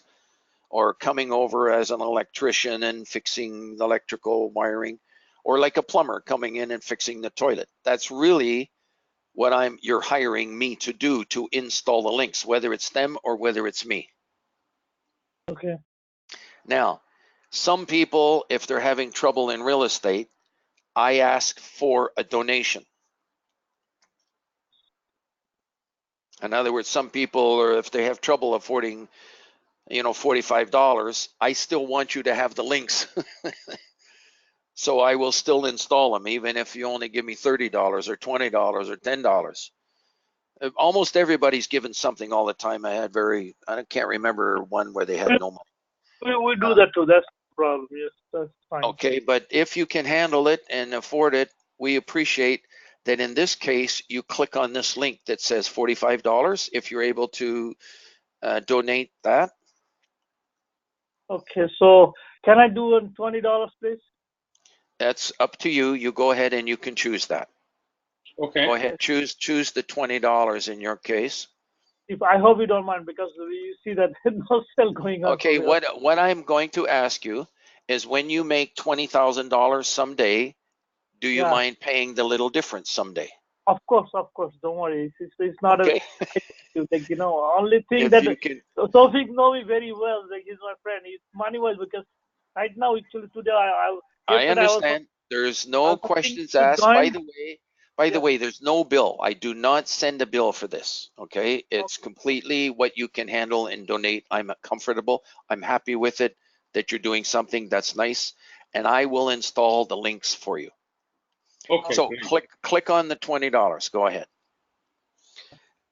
or coming over as an electrician and fixing the electrical wiring, or like a plumber coming in and fixing the toilet. That's really what you're hiring me to do, to install the links, whether it's them or whether it's me. Okay. Now, some people, if they're having trouble in real estate, I ask for a donation. In other words, some people, or if they have trouble affording, $45, I still want you to have the links. So I will still install them, even if you only give me $30 or $20 or $10. Almost everybody's given something all the time. I can't remember one where they had no money. We do that too. That's the problem. Yes, that's fine. Okay, but if you can handle it and afford it, we appreciate that. In this case, you click on this link that says $45 if you're able to donate that. Okay, so can I do $20, please? That's up to you. You go ahead and you can choose that. Okay. Go ahead, choose the $20 in your case. If I hope you don't mind, because we see that there's no sale going on. Okay, for what I'm going to ask you is, when you make $20,000 someday, do you Yeah. mind paying the little difference someday? Of course. Don't worry. It's not Okay. only thing If that you can, Tawfiq know me very well. Like, he's my friend. He's money wise, because right now, actually today, I yesterday understand. There's I no was thinking questions to asked. join. By the way, there's no bill. I do not send a bill for this. Okay, it's completely what you can handle and donate. I'm comfortable. I'm happy with it that you're doing something that's nice, and I will install the links for you. Okay. So Great. click on the $20. Go ahead.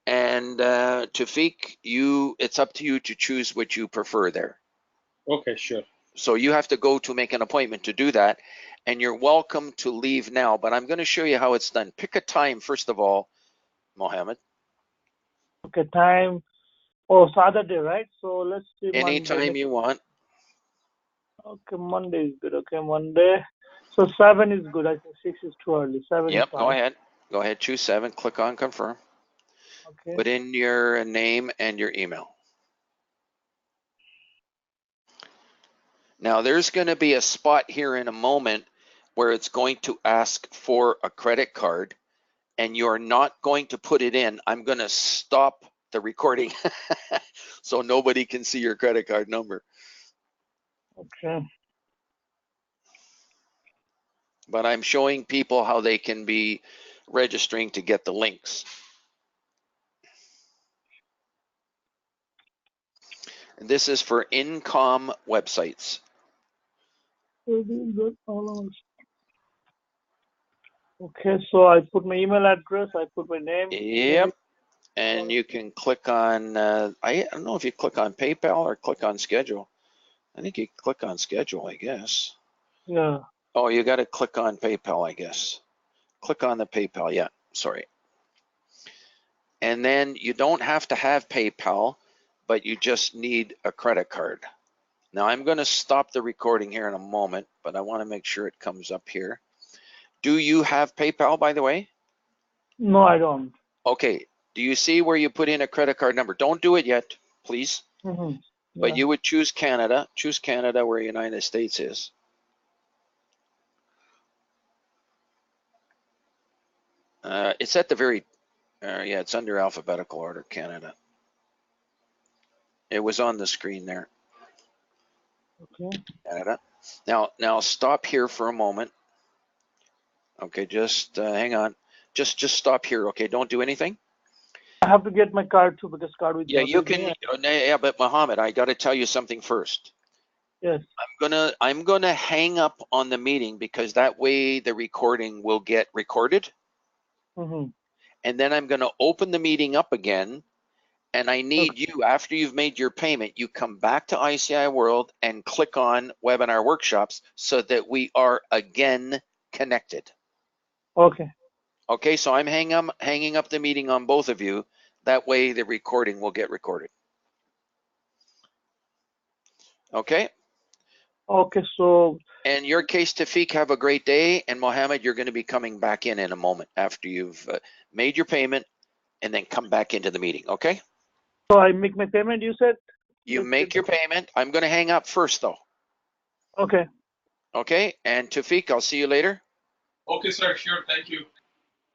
And Tawfiq, it's up to you to choose what you prefer there. Okay. Sure. So you have to go to make an appointment to do that, and you're welcome to leave now, but I'm going to show you how it's done. Pick a time, first of all, Mohammed. Okay, time. Oh, Saturday, right? So let's see, Anytime Monday. you want. Okay, Monday is good. Okay, Monday. So 7 is good. I think 6 is too early. 7 is Yep, fine. go ahead. Go ahead, choose 7, click on confirm. Okay. Put in your name and your email. Now there's going to be a spot here in a moment where it's going to ask for a credit card, and you're not going to put it in. I'm going to stop the recording so nobody can see your credit card number. Okay. But I'm showing people how they can be registering to get the links. And this is for Incom websites. Okay, so I put my email address, I put my name. Yep. And you can click on, I don't know if you click on PayPal or click on schedule. I think you click on schedule, I guess. Yeah. Oh, you got to click on PayPal, I guess. Click on the PayPal, yeah, sorry. And then you don't have to have PayPal, but you just need a credit card. Now I'm going to stop the recording here in a moment, but I want to make sure it comes up here. Do you have PayPal, by the way? No, I don't. Okay, do you see where you put in a credit card number? Don't do it yet, please. Yeah. But you would choose Canada. Choose Canada where United States is. It's at the very, yeah, it's under alphabetical order, Canada. It was on the screen there. Okay. Canada. Now stop here for a moment. Okay, just hang on. Just stop here. Okay, don't do anything. I have to get my card too, because card with Yeah, me. you can. Yeah, but Mohammed, I got to tell you something first. Yes. I'm gonna hang up on the meeting, because that way the recording will get recorded. Mm-hmm. And then I'm gonna open the meeting up again. And I need you, after you've made your payment, you come back to ICIWorld and click on webinar workshops so that we are again connected. Okay. Okay, so I'm hanging up the meeting on both of you. That way the recording will get recorded. Okay? Okay, so. In your case, Tawfiq, have a great day. And Mohammed, you're going to be coming back in a moment after you've made your payment, and then come back into the meeting, okay? So I make my payment, you said? You make your payment. I'm going to hang up first, though. Okay. Okay, and Tawfiq, I'll see you later. Okay, sir. Sure. Thank you.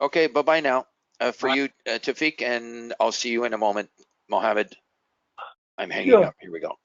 Okay, bye-bye now. For Bye. you, Tawfiq, and I'll see you in a moment, Mohammed. I'm hanging up. Here we go.